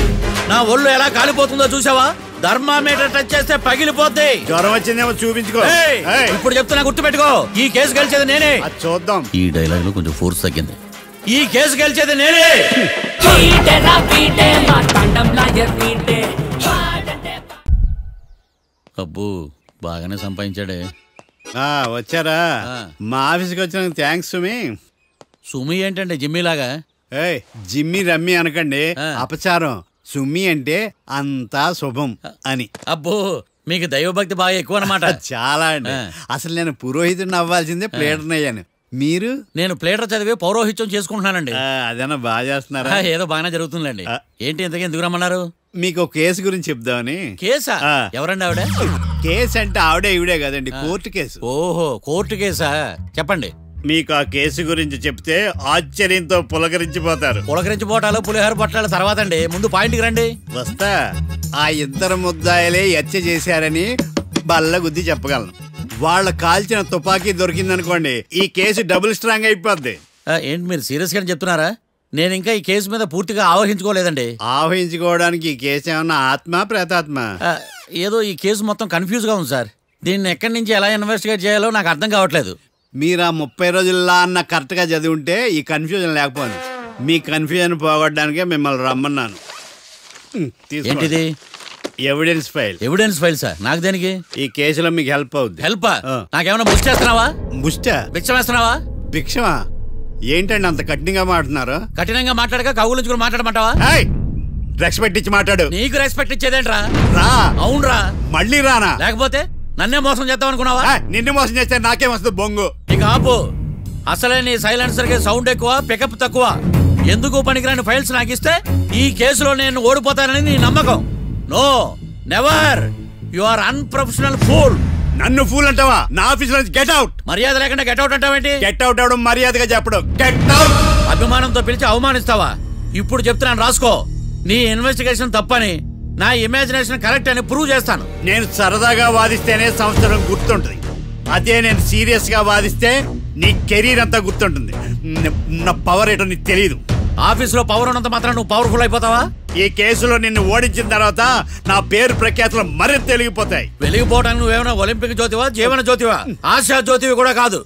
Speaker 2: నా ఒళ్ళు ఎలా కాలిపోతుందో చూసావా? థర్మామీటర్ టచ్ చేస్తే పగిలిపోద్ది.
Speaker 6: జ్వరం వచ్చిందేమో చూపించుకో.
Speaker 2: ఇప్పుడు చెప్తున్నా, గుర్తు పెట్టుకో. ఈ కేసు గెలిచేది నేనే.
Speaker 6: చూద్దాం.
Speaker 2: ఈ డైలాగ్ లో కొంచెం ఫోర్స్ తగ్గింది. ఈ కేసు గెలిచేది నేనే. అబ్బు, బాగానే సంపాదించాడే.
Speaker 6: వచ్చారా? మా ఆఫీస్కి వచ్చిన థ్యాంక్స్ సుమి.
Speaker 2: సుమి ఏంటండి జిమ్మీలాగా?
Speaker 6: జిమ్మి రమ్మి అనకండి, అపచారం. సుమి అంటే అంతా శుభం అని.
Speaker 2: అబ్బో, మీకు దైవభక్తి బాగా ఎక్కువ అన్నమాట.
Speaker 6: చాలా అండి. అసలు నేను పురోహితుడిని అవ్వాల్సిందే, ప్లేటర్ని అయ్యాను. మీరు?
Speaker 2: నేను ప్లేటర్ చదివి పౌరోహిత్యం చేసుకుంటున్నానండి.
Speaker 6: అదేనా బాగా చేస్తున్నారా?
Speaker 2: ఏదో బాగానే జరుగుతుందండి. ఏంటి ఇంతకీ ఎందుకు రమ్మన్నారు?
Speaker 6: మీకు ఒక కేసు గురించి చెప్దామని.
Speaker 2: కేసా? ఎవరండి ఆవిడ?
Speaker 6: కేసు అంటే ఆవిడే ఈవిడే కదండి, కోర్టు కేసు.
Speaker 2: ఓహో, కోర్టు కేసా? చెప్పండి.
Speaker 6: మీకు ఆ కేసు గురించి చెప్తే ఆశ్చర్యంతో పులకరించిపోతారు.
Speaker 2: పులకరించిపోటాలు పులిహోర పట్టాల తర్వాత అండి, ముందు పాయింట్కి రండి.
Speaker 6: వస్తా. ఆ ఇద్దరు ముద్దాయలే హత్య చేశారని బల్ల గుద్ది చెప్పగలను. వాళ్ళ కాల్చిన తుపాకీ దొరికిందనుకోండి, ఈ కేసు డబుల్ స్ట్రాంగ్ అయిపోద్ది.
Speaker 2: ఏంటి మీరు సీరియస్ గా చెప్తున్నారా? నేను ఇంకా ఈ కేసు మీద పూర్తిగా ఆవహించుకోలేదండి.
Speaker 6: ఆవహించుకోవడానికి ఈ కేసు ఏమన్నా ఆత్మ ప్రేతాత్మ?
Speaker 2: ఏదో ఈ కేసు మొత్తం కన్ఫ్యూజ్ గా ఉంది సార్. దీన్ని ఎక్కడి నుంచి ఎలా ఇన్వెస్టిగేట్ చేయాలో నాకు అర్థం కావట్లేదు.
Speaker 6: మీరు ఆ 30 రోజుల్లో అన్న కరెక్ట్ గా చదివి ఉంటే ఈ కన్ఫ్యూజన్ లేకపోను. మీ కన్ఫ్యూజన్ పోగొట్టడానికే మిమ్మల్ని రమ్మన్నాను.
Speaker 2: ఏంటిది?
Speaker 6: Evidence file.
Speaker 2: Evidence file sir. నాకు దేనికి?
Speaker 6: ఈ కేసులో మీకు హెల్ప్ అవుద్ది.
Speaker 2: హెల్ప్? నాకేమైనా ముష్టి చేస్తున్నావా?
Speaker 6: ముష్ట?
Speaker 2: భిక్షం వేస్తున్నావా?
Speaker 6: భిక్షమా? ఏంటండి అంత కఠినంగా మాట్లాడుతున్నారు?
Speaker 2: కఠినంగా మాట్లాడక కవుల నుంచి మాట్లాడమంటావా?
Speaker 6: రెస్పెక్ట్ ఇచ్చి మాట్లాడు.
Speaker 2: నీకు రెస్పెక్ట్ ఇచ్చేదేంట్రా?
Speaker 6: రా.
Speaker 2: అవునరా?
Speaker 6: మళ్ళీ రానా?
Speaker 2: లేకపోతే నన్నే మోసం చేద్దాం అనుకున్నావా?
Speaker 6: నిన్ను మోసం చేస్తే నాకేం వస్తుంది బొంగు?
Speaker 2: ఇక ఆపు. అసలే నీ సైలెన్సర్ కి సౌండ్ ఎక్కువ, పికప్ తక్కువ. ఎందుకు పనికిరాని ఫైల్స్ నాకు ఇస్తే ఈ కేసులో నేను ఓడిపోతానని నీ నమ్మకం. No, never. You are unprofessional fool.
Speaker 6: నన్ను ఫూల్ అంటావా? నా ఆఫీస్ నుంచి గెట్ అవుట్.
Speaker 2: మర్యాద లేకుండా గెట్ అవుట్ అంటావేంటి?
Speaker 6: గెట్ అవుట్ అవడం మర్యాదగా చెప్పడం. Get out.
Speaker 2: అభిమానంతో పిలిచి అవమానిస్తావా? ఇప్పుడు చెప్తున్నాను రాసుకో. నీ ఇన్వెస్టిగేషన్ తప్పని, నా ఇమాజినేషన్ కరెక్ట్ అని ప్రూవ్ చేస్తాను.
Speaker 6: నేను సరదాగా వాదిస్తేనే సంవత్సరం గుర్తుంటుంది. అదే నేను సీరియస్ గా వాదిస్తే నీ కెరీర్ అంతా గుర్తుంటుంది. నా పవర్ ఏంటో నీకు తెలియదు.
Speaker 2: ఆఫీసులో పవర్ ఉన్నంత మాత్రం నువ్వు పవర్ఫుల్ అయిపోతావా?
Speaker 6: ఈ కేసులో నిన్ను ఓడించిన తర్వాత నా పేరు ప్రఖ్యాతులు మరింత వెలిగిపోతాయి.
Speaker 2: వెలిగిపోవడానికి నువ్వేమైనా ఒలింపిక్ జ్యోతివా, జీవన జ్యోతివా? ఆశా జ్యోతివి కూడా కాదు.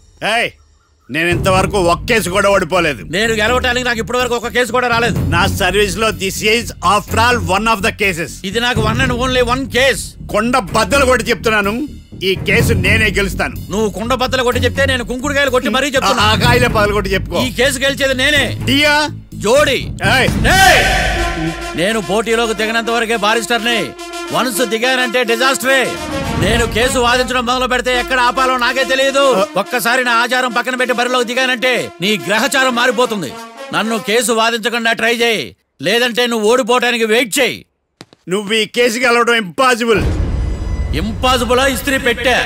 Speaker 6: నేను ఇంతవరకు ఒక్క కేసు కూడా ఓడిపోలేదు.
Speaker 2: నేను గెలవటానికి నాకు ఇప్పటి వరకు ఒక కేసు కూడా రాలేదు.
Speaker 6: నా సర్వీస్ లో this is after all one of the cases.
Speaker 2: ఇది నాకు one and only one case.
Speaker 6: కొండ బద్దలు కొట్టి చెప్తున్నాను, ఈ కేసు నేనే గెలుస్తాను.
Speaker 2: నువ్వు కుండ బద్దలు కొట్టి చెప్తే నేను కుంకుడుకాయలు కొట్టి మరీ చెప్తున్నా.
Speaker 6: ఆ కాయలే పగలు కొట్టి చెప్పుకో.
Speaker 2: ఈ కేసు గెలిచేది నేనే.
Speaker 6: డియా
Speaker 2: జోడి. నేను పోటీలోకి దిగినంత వరకే బారిస్టర్ని. వన్స్ దిగానంటే డిజాస్టరే. నేను కేసు వాదించడం మొదలు పెడితే ఎక్కడ ఆపాలో నాకే తెలియదు. ఒక్కసారి నా ఆచారం పక్కన పెట్టి బరిలోకి దిగానంటే నీ గ్రహచారం మారిపోతుంది. నన్ను కేసు వాదించకుండా ట్రై చేయి, లేదంటే నువ్వు ఓడిపోవడానికి వెయిట్ చేయి.
Speaker 6: నువ్వు ఈ కేసు గెలవడం ఇంపాసిబుల్.
Speaker 2: ఇంపాసిబుల్ ఇస్త్రీ పెట్టా.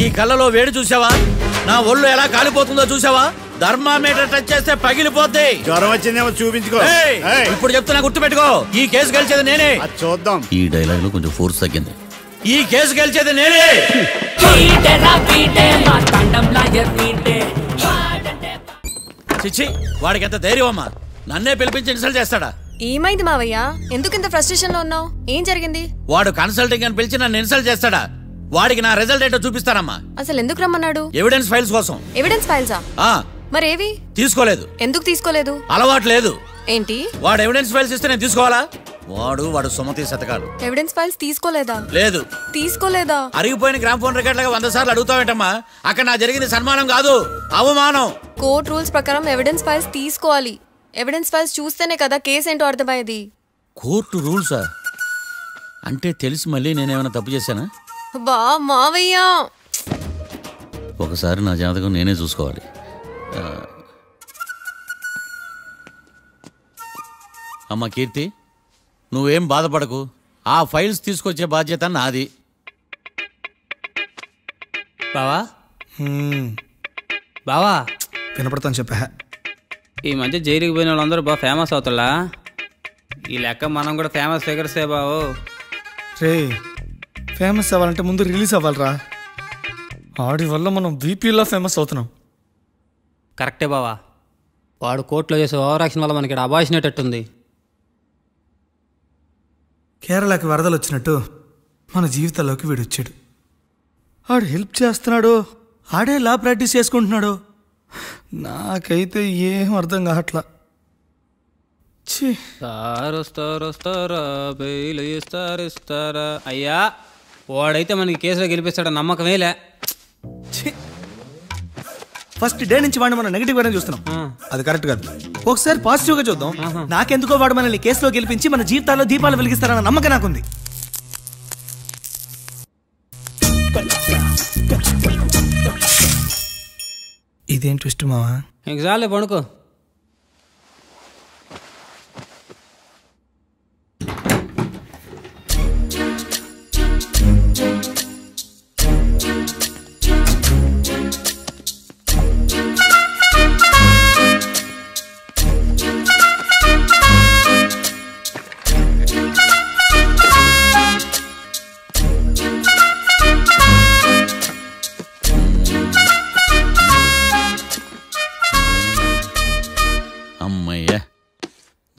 Speaker 2: ఈ కళ్ళలో వేడి చూసావా? నా ఒళ్ళు ఎలా కాలిపోతుందో చూసావా? థర్మామీటర్ టచ్ చేస్తే పగిలిపోద్ది.
Speaker 6: జ్వరం వచ్చిందేమో చూపించుకో.
Speaker 2: ఇప్పుడు చెప్తున్నా, గుర్తుపెట్టుకో. ఈ కేసు గెలిచేది నేనే.
Speaker 6: చూద్దాం.
Speaker 2: ఈ డైలాగ్ లో కొంచెం ఫోర్స్ తగ్గింది. ఈ కేసు గెలిచేది నేనే. చిచ్చి, వాడికి ఎంత ధైర్యం అమ్మా! నన్నే పిలిపించి ఇన్సల్ట్ చేస్తాడా?
Speaker 4: ఏమైంది మావయ్య? ఎందుకు ఇంత ఫ్రస్ట్రేషన్ లో ఉన్నావు? ఏం జరిగింది?
Speaker 2: వాడు కన్సల్టింగ్ అని పిలిచి నన్ను ఇన్సల్ట్ చేస్తాడా? వాడికి నా రిజల్ట్ ఏంటో చూపిస్తానమ్మా.
Speaker 4: అసలు ఎందుకు రమ్మన్నాడు?
Speaker 2: ఎవిడెన్స్ ఫైల్స్ కోసం.
Speaker 4: ఎవిడెన్స్ ఫైల్సా? మరేవి?
Speaker 2: తీసుకోలేదు.
Speaker 4: ఎందుకు తీసుకోలేదు?
Speaker 2: అలవాటు లేదు.
Speaker 4: ఏంటి?
Speaker 2: వాడు ఎవిడెన్స్ ఫైల్స్ ఇస్తే నేను తీసుకోవాలా? వాడు సుమతి శతకాలు.
Speaker 4: ఎవిడెన్స్ ఫైల్స్ తీసుకోలేదా?
Speaker 2: లేదు.
Speaker 4: తీసుకోలేదా?
Speaker 2: అరిగిపోయిన గ్రామ్ఫోన్ రికార్డ్ లాగా 100 సార్లు అడుగుతావేంటమ్మా? అక్కడ నా జరిగింది సన్మానం కాదు, అవమానం.
Speaker 4: కోర్ట్ రూల్స్ ప్రకారం ఎవిడెన్స్ ఫైల్స్ తీసుకోవాలి. ఎవిడెన్స్ ఫైల్స్ చూస్తేనే కదా కేసు ఏంటో అర్థమయ్యేది.
Speaker 2: కోర్టు రూల్సా? అంటే తెలిసి మళ్ళీ నేనేమైనా తప్పు చేశానా?
Speaker 4: బా మావయ్య,
Speaker 2: ఒకసారి నా జాతకం నేనే చూసుకోవాలి. అమ్మ కీర్తి, నువ్వేం బాధపడకు. ఆ ఫైల్స్ తీసుకొచ్చే బాధ్యత నాది.
Speaker 5: బావా బావా
Speaker 7: వినపడతాను చెప్పా.
Speaker 5: ఈ మధ్య జైలుకి పోయిన వాళ్ళందరూ బాగా ఫేమస్ అవుతారా? ఈ లెక్క మనం కూడా ఫేమస్ ఫిగర్సే బావు.
Speaker 7: రే, ఫేమస్ అవ్వాలంటే ముందు రిలీజ్ అవ్వాలరా. ఆడి వల్ల మనం వీపీలో ఫేమస్ అవుతున్నాం.
Speaker 5: కరెక్టే బావా. వాడు కోర్టులో చేసే ఓవర్ యాక్షన్ వల్ల మనకి అబాయిసినట్టుంది.
Speaker 7: కేరళకి వరదలు వచ్చినట్టు మన జీవితాల్లోకి వీడు వచ్చాడు. ఆడు హెల్ప్ చేస్తున్నాడు, ఆడే లా ప్రాక్టీస్ చేసుకుంటున్నాడు. నాకైతే ఏం అర్థం కావట్లా.
Speaker 5: ఇస్తారా అయ్యా, వాడైతే మనకి కేసులో గెలిపిస్తాడని నమ్మకమేలే.
Speaker 7: ఫస్ట్ డే నుంచి వాడిని మనం నెగిటివ్ గానే చూస్తున్నాం. అది కరెక్ట్ కాదు. ఒకసారి పాజిటివ్ గా చూద్దాం. నాకెందుకో వాడు మనల్ని కేసులో గెలిపించి మన జీవితాల్లో దీపాలు వెలిగిస్తారన్న నమ్మకం నాకుంది. ఇదేం ట్విస్ట్ మావా?
Speaker 5: ఎగ్జాలే పడుకో.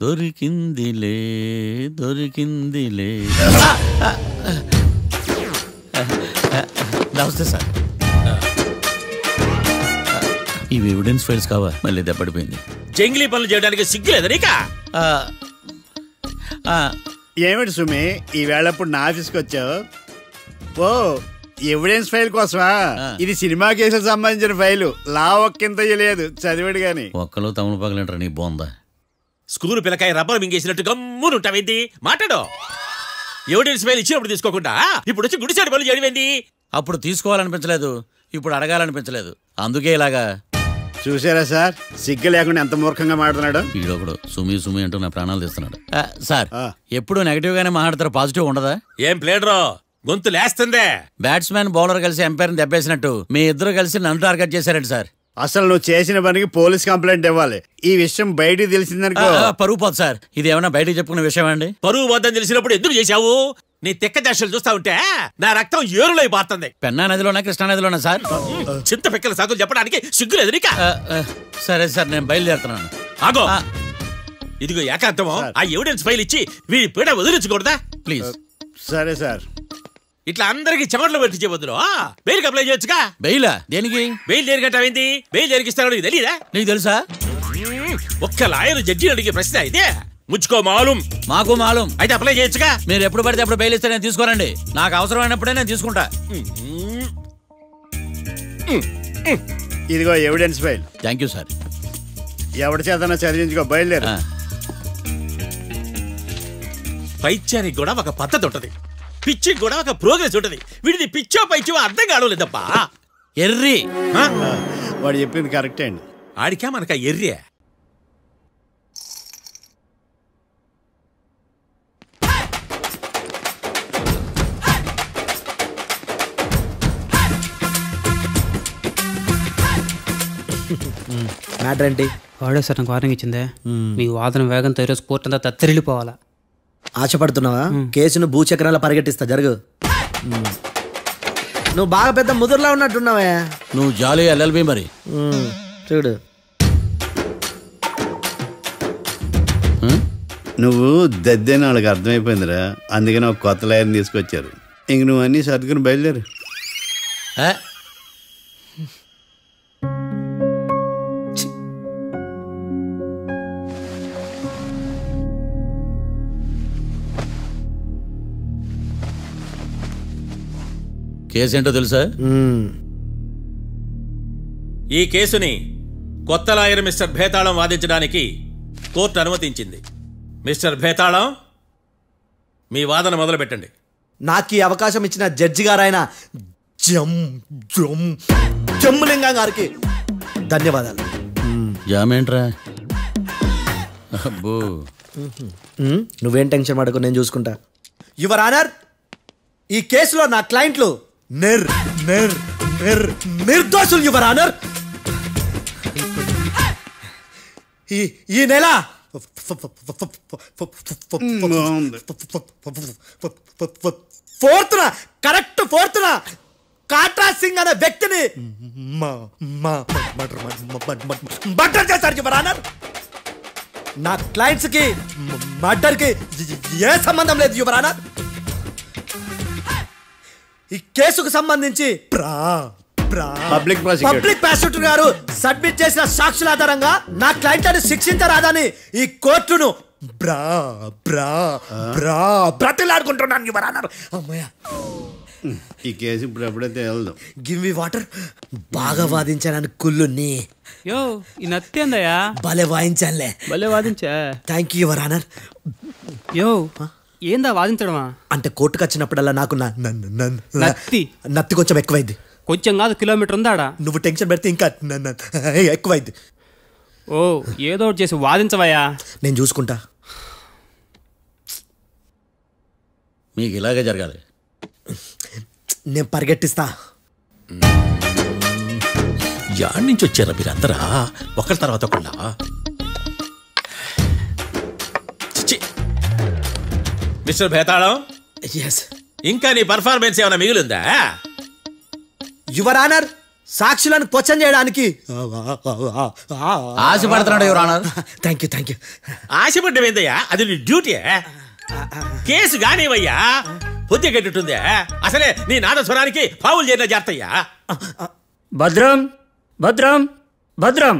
Speaker 2: దొరికిందిలే దొరికిందిలే. నమస్తే సార్. ఇవి ఎవిడెన్స్ ఫైల్స్ కావా? మళ్ళీ దెబ్బడిపోయింది.
Speaker 8: జంగిలీ పనులు చేయడానికి సిగ్గులేదు నీకా?
Speaker 6: ఏమిటి సుమి ఈ వేళప్పుడు నా ఆఫీస్కి వచ్చావు? ఓ ఎవిడెన్స్ ఫైల్ కోసమా? ఇది సినిమా కేసులకు సంబంధించిన ఫైలు. లా ఒక్కింత లేదు, చదివాడు గాని.
Speaker 2: ఒక్కలో తమను పగలంటారు నీ బోందా.
Speaker 8: School పిల్లకాయ rubber మింగేసినట్టు గమ్మును ఉంటావేంది? మాట్లాడు. ఎవిడెన్స్ ఫైల్ ఇచ్చినప్పుడు తీసుకోకుండా ఇప్పుడు వచ్చి గుడిసాడు పనులు చేయడమేంది?
Speaker 2: అప్పుడు తీసుకోవాలనిపించలేదు, ఇప్పుడు అడగాలనిపించలేదు, అందుకే ఇలాగా.
Speaker 6: చూసారా సార్, సిగ్గు లేకుండా ఎంత మూర్ఖంగా మాట్లాడుతున్నాడు.
Speaker 2: ఈడొకడు సుమి సుమి అంటూ నా ప్రాణాలు తీస్తున్నాడు. సార్ ఎప్పుడు నెగటివ్ గానే మాట్లాడతారు, పాజిటివ్ ఉండదా?
Speaker 8: ఏం ప్లేడరో గొంతు లేస్తుందే.
Speaker 2: బ్యాట్స్మెన్ బౌలర్ కలిసి ఎంపైర్ని దెబ్బేసినట్టు మీ ఇద్దరు కలిసి నన్ను టార్గెట్ చేశారండి సార్.
Speaker 6: అసలు నువ్వు చేసిన పనికి పోలీస్ కంప్లైంట్ ఇవ్వాలి. ఈ విషయం బయటికి తెలిసిందనుకో
Speaker 2: పరువు పోదు సార్. ఇది ఏమన్నా బయటికి చెప్పుకునే విషయం అండి?
Speaker 8: పరువు వద్దని తెలిసినప్పుడు ఎందుకు చేశావు? నీ తెక్క దశలు చూస్తా ఉంటే నా రక్తం ఏరులై పారుతుంది.
Speaker 2: పెన్నా నదిలోనా కృష్ణా నదిలోనా సార్?
Speaker 8: చింత పిక్కల సాకులు చెప్పడానికి సిగ్గులేదు నీక?
Speaker 2: సరే సార్, నేను బయలుదేరుతున్నాను.
Speaker 8: ఆగో, ఇదిగో ఏకాంతమో ఆ ఎవిడెన్స్ ఫైల్ ఇచ్చి వీడి పీడ వదిలించకూడదా
Speaker 2: ప్లీజ్?
Speaker 6: సరే సార్.
Speaker 8: ఇట్లా అందరికి చెమటలు పెట్టించే బదులు బెయిల్కి అప్లై చేయొచ్చుగా.
Speaker 2: బెయిలా? దేనికి?
Speaker 8: బెయిల్ దేనికంటావేంది? బెయిల్ దేనికిస్తాడో నీకు తెలియదా?
Speaker 2: నీకు తెలుసా?
Speaker 8: ఒక్క లాయర్ జడ్జి అడిగే ప్రశ్న అయితే ముచ్చుకో మాలూం.
Speaker 2: మాకు మాలూం.
Speaker 8: అయితే అప్లై చేయొచ్చుగా.
Speaker 2: మీరు ఎప్పుడు పడితే అప్పుడు బెయిల్ ఇస్తే నేను తీసుకోరండి. నాకు అవసరమైనప్పుడే నేను తీసుకుంటా.
Speaker 6: ఇదిగో evidence file.
Speaker 2: Thank you sir.
Speaker 6: ఎవరి చేతనా చదివించుకో, బయలుదేరు.
Speaker 8: పైత్యానికి కూడా ఒక పద్ధతి ఉంటది, పిచ్చికి కూడా ఒక ప్రోగ్రెస్ ఉంటది. వీడిది పిచ్చో పైచో అర్థం కావలేదప్పా.
Speaker 2: ఎర్రి
Speaker 6: వాడు చెప్పింది కరెక్టే అండి.
Speaker 8: ఆడికా మనక ఎర్రే.
Speaker 3: మ్యాటర్ ఏంటి?
Speaker 5: వాడే సార్ నాకు వార్నింగ్ ఇచ్చిందే. మీ వాదన వేగంతో ఈరోజు కోర్టు అంతా తత్తరిల్లిపోవాలా.
Speaker 3: ఆశపడుతున్నావా? కేసును భూచక్రాల పరిగెట్టిస్తా, జరుగు. నువ్వు బాగా పెద్ద ముదురులా ఉన్నట్టున్నావే.
Speaker 2: నువ్వు జాలి ఎల్ఎల్బి మరి.
Speaker 3: చూడు,
Speaker 6: నువ్వు దద్దేని వాళ్ళకి అర్థమైపోయిందిరా, అందుకని ఒక కొత్త లాయర్ని తీసుకొచ్చారు. ఇంక నువ్వు అన్నీ సర్దుకుని బయలుదేరు.
Speaker 2: కేసు ఏంటో తెలుసా?
Speaker 8: ఈ కేసుని కొత్త లాయర్ మిస్టర్ భేతాళం వాదించడానికి కోర్టు అనుమతించింది. మిస్టర్ భేతాళం, మీ వాదన మొదలు పెట్టండి.
Speaker 3: నాకు ఈ అవకాశం ఇచ్చిన జడ్జి గారైన జమ్ములింగం గారికి ధన్యవాదాలు.
Speaker 2: జామేంట్రా? అబ్బో,
Speaker 3: నువ్వేం టెన్షన్ పడకు, నేను చూసుకుంటా. యువర్ ఆనర్, ఈ కేసులో నా క్లయింట్లు నిర్దోషులు యువర్ ఆనర్. ఈ నెల 4th correct 4th Katra Singh అనే వ్యక్తిని మర్డర్ చేశారు యువర్ ఆనర్. నా క్లయింట్స్ కి మర్డర్ కి ఏ సంబంధం లేదు యువర్ ఆనర్. ఈ కేసుకు సంబంధించి
Speaker 6: పబ్లిక్
Speaker 3: ప్రాసిక్యూటర్ గారు సబ్మిట్ చేసిన సాక్షుల ఆధారంగా నా క్లయింట్లను శిక్షించరాదని ఈ కోర్టును బ్రతిలాడుకుంటున్నాను యువర్ ఆనర్. అమ్మయ్య,
Speaker 6: ఈ కేసు ఇప్పుడు ఎప్పుడైతే వెళ్దాం.
Speaker 3: Give me water. బాగా వాదించాను కుళ్ళుని.
Speaker 5: యో, ఈ నత్తేందయ్యా?
Speaker 3: భలే వాయించానులే.
Speaker 5: భలే వాదించా.
Speaker 3: Thank you your honour.
Speaker 5: యో, ఏందా వాదించడమా?
Speaker 3: అంటే కోర్టుకు వచ్చినప్పుడల్లా నాకు నత్తి కొంచెం ఎక్కువైంది.
Speaker 5: కొంచెం కాదు, కిలోమీటర్ ఉందాడా.
Speaker 3: నువ్వు టెన్షన్ పెడితే ఇంకా ఎక్కువైంది.
Speaker 5: ఓ, ఏదో ఒకటి చేసి వాదించవయ్యా.
Speaker 3: నేను చూసుకుంటా.
Speaker 2: మీకు ఇలాగే జరగాలి.
Speaker 3: నేను పరిగెట్టిస్తా.
Speaker 8: యాడ్ నుంచి వచ్చారా మీరందరా ఒకరి తర్వాత ఒకళ్ళ? మిస్టర్ భేతాళం, ఇంకా నీ పర్ఫార్మెన్స్ ఏమైనా మిగిలిందా?
Speaker 3: యువర్ ఆనర్, సాక్షులను క్వశ్చన్ చేయడానికి
Speaker 2: ఆశపడుతున్నాడు యువర్ ఆనర్.
Speaker 3: Thank you.
Speaker 8: ఆశపడ్డం ఏందయ్యా? అది నీ డ్యూటీ. కేసు గానివయ్యా, పొద్దు కట్టుందే. అసలే నీ నాదస్వరానికి పావులు చేరిన జాగ్రత్తయ్యా.
Speaker 5: భద్రం భద్రం భద్రం,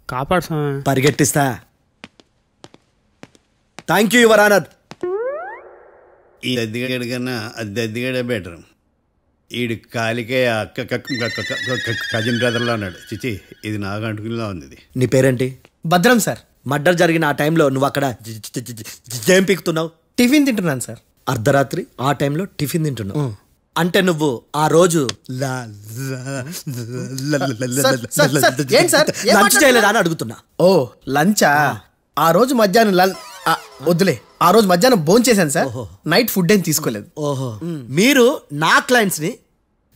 Speaker 5: కాపాడు.
Speaker 3: పరిగెట్టిస్తా. Thank you your honour.
Speaker 6: ఈ దద్దిగాడి కన్నా అది దద్దిగాడే బెటర్. ఈడు కాలికే కజిన్ బ్రదర్లో అన్నాడు. చిచి, ఇది నాకు అంటుకునిలా ఉంది. ఇది
Speaker 3: నీ పేరేంటి?
Speaker 7: భద్రం సార్.
Speaker 3: మర్డర్ జరిగిన ఆ టైంలో నువ్వు అక్కడ ఏం పీకుతున్నావు?
Speaker 7: టిఫిన్ తింటున్నాను సార్.
Speaker 3: అర్ధరాత్రి ఆ టైంలో టిఫిన్ తింటున్నావు అంటే నువ్వు ఆ రోజు లంచ్ చేయలేదా అని అడుగుతున్నా.
Speaker 7: ఓ లంచా? ఆ రోజు మధ్యాహ్నం వద్దులే, ఆ రోజు మధ్యాహ్నం భోంచేశాను సార్. నైట్ ఫుడ్ ఏం తీసుకోలేదు.
Speaker 3: ఓహో, మీరు నా క్లయింట్స్ ని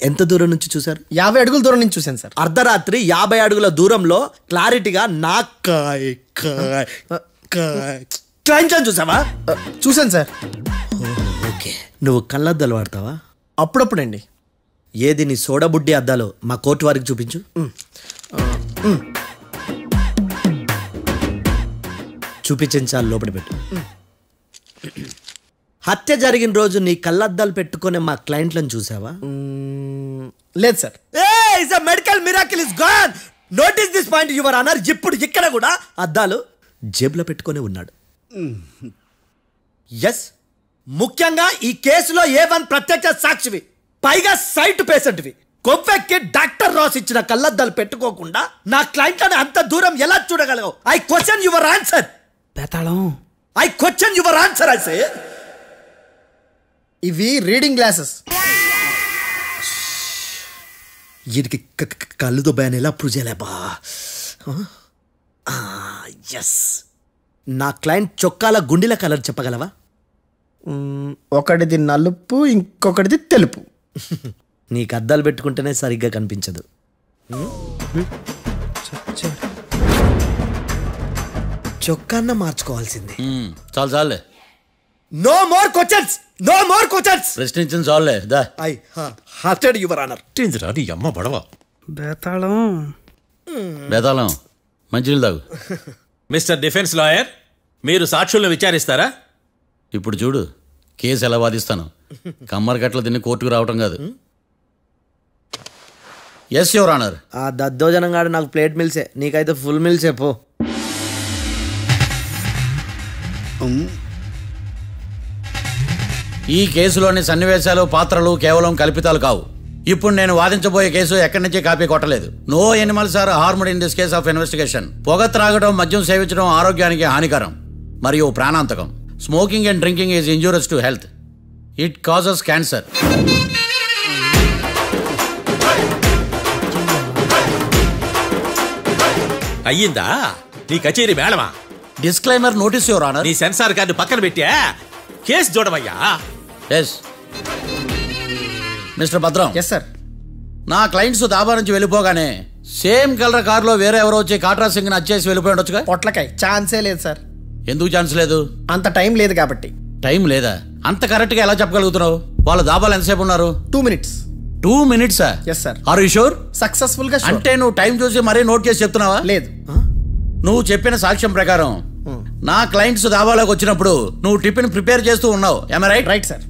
Speaker 3: ఎంత దూరం నుంచి చూసారు?
Speaker 7: 50 అడుగుల దూరం నుంచి చూశాను సార్.
Speaker 3: అర్ధరాత్రి 50 అడుగుల దూరంలో క్లారిటీగా నా క్లయింట్స్ అని చూసావా?
Speaker 7: చూశాను సార్.
Speaker 3: ఓకే, నువ్వు కళ్ళద్దాలు వాడతావా?
Speaker 7: అప్పుడప్పుడండి.
Speaker 3: ఏది నీ సోడబుడ్డి అద్దాలు మా కోర్టు వారికి చూపించు. చూపించాలి, లోపల పెట్టు. హత్య జరిగిన రోజు నీ కళ్ళద్దాలు పెట్టుకునే మా క్లయింట్లను చూసావా?
Speaker 7: లేదు sir.
Speaker 3: Medical miracle is gone. Notice this point your honour. ఇప్పుడు ఇక్కడ కూడా అద్దాలు జేబులో పెట్టుకొని ఉన్నాడు. ఎస్, ముఖ్యంగా ఈ కేసులో A1 ప్రత్యక్ష సాక్షివి, పైగా సైట్ పేషెంట్వి. కొవ్వెక్కి డాక్టర్ రాస్ ఇచ్చిన కళ్ళద్దాలు పెట్టుకోకుండా నా క్లయింట్లను అంత దూరం ఎలా చూడగలవు? I question your answer. I question your answer. I say
Speaker 7: ఇవి రీడింగ్ గ్లాసెస్.
Speaker 3: వీటికి కళ్ళుతో భయాన్ని ఎలా ప్రూవ్ చేయలేబా? ఎస్, నా క్లయింట్ చొక్కాల గుండెల కలర్ చెప్పగలవా?
Speaker 7: ఒకటిది నలుపు, ఇంకొకటిది తెలుపు.
Speaker 3: నీకు అద్దాలు పెట్టుకుంటేనే సరిగ్గా కనిపించదు. చొక్కాన్న మార్చుకోవాల్సింది.
Speaker 2: చాలు చాలే.
Speaker 3: No more questions, no more questions.
Speaker 2: ప్రశ్నించిన చాలులే. దా
Speaker 3: ఐ హార్టెడ్ యువర్ ఆనర్.
Speaker 8: నీ అమ్మ పడవ
Speaker 2: బేతాళం మంచినీళ్ళు తాగు.
Speaker 8: మిస్టర్ డిఫెన్స్ లాయర్, మీరు సాక్షులను విచారిస్తారా?
Speaker 2: ఇప్పుడు చూడు కేసు ఎలా వాదిస్తాను. కమ్మరి గట్ల తిని కోర్టుకు రావటం కాదు. Yes your honour.
Speaker 3: ఆ దద్దోజనం గాడు నాకు ప్లేట్ మిల్సే, నీకైతే ఫుల్ మిల్సే పో.
Speaker 2: ఈ కేసులోని సన్నివేశాలు, పాత్రలు కేవలం కల్పితాలు కావు. ఇప్పుడు నేను వాదించబోయే కేసు ఎక్కడి నుంచి కాపీ కొట్టలేదు. No animals are harmed in this case of investigation. పొగ త్రాగడం, మద్యం సేవించడం ఆరోగ్యానికి హానికరం మరియు ప్రాణాంతకం. Smoking and drinking is injurious to health. It causes cancer.
Speaker 8: అయ్యిందా నీ కచేరీ మేడమా?
Speaker 2: Disclaimer notice your honour.
Speaker 8: నీ సెన్సార్ కార్డు పక్కన పెట్టా కేసు చూడవయ్యా.
Speaker 2: Yes mister Bhadram.
Speaker 7: Yes sir.
Speaker 2: నా క్లయింట్స్ దాబా నుంచి వెళ్ళిపోగానే సేమ్ కలర్ కారులో వేరే ఎవరో వచ్చి కాట్రా సింగ్ వచ్చేసి వెళ్ళిపోయి ఉండొచ్చుగా.
Speaker 7: పొట్లకాయ ఛాన్సే లేదు సార్.
Speaker 2: ఎందుకు ఛాన్స్ లేదు?
Speaker 7: అంత టైం లేదు కాబట్టి.
Speaker 2: టైం లేదా? అంత కరెక్ట్ గా ఎలా చెప్పగలుగుతున్నావు? వాళ్ళ దాబాలు ఎంతసేపు ఉన్నారు?
Speaker 7: 2 minutes.
Speaker 2: 2 minutes?
Speaker 7: Yes sir.
Speaker 2: Are you sure?
Speaker 7: Successful గా.
Speaker 2: అంటే నువ్వు టైం చూసి మరీ నోట్ చేసి చెప్తున్నావా?
Speaker 7: లేదు.
Speaker 2: నువ్వు చెప్పిన సాక్ష్యం ప్రకారం నా క్లయింట్స్ దాబాలోకి వచ్చినప్పుడు నువ్వు టిఫిన్ ప్రిపేర్ చేస్తూ ఉన్నావు. am I right?
Speaker 7: Right sir.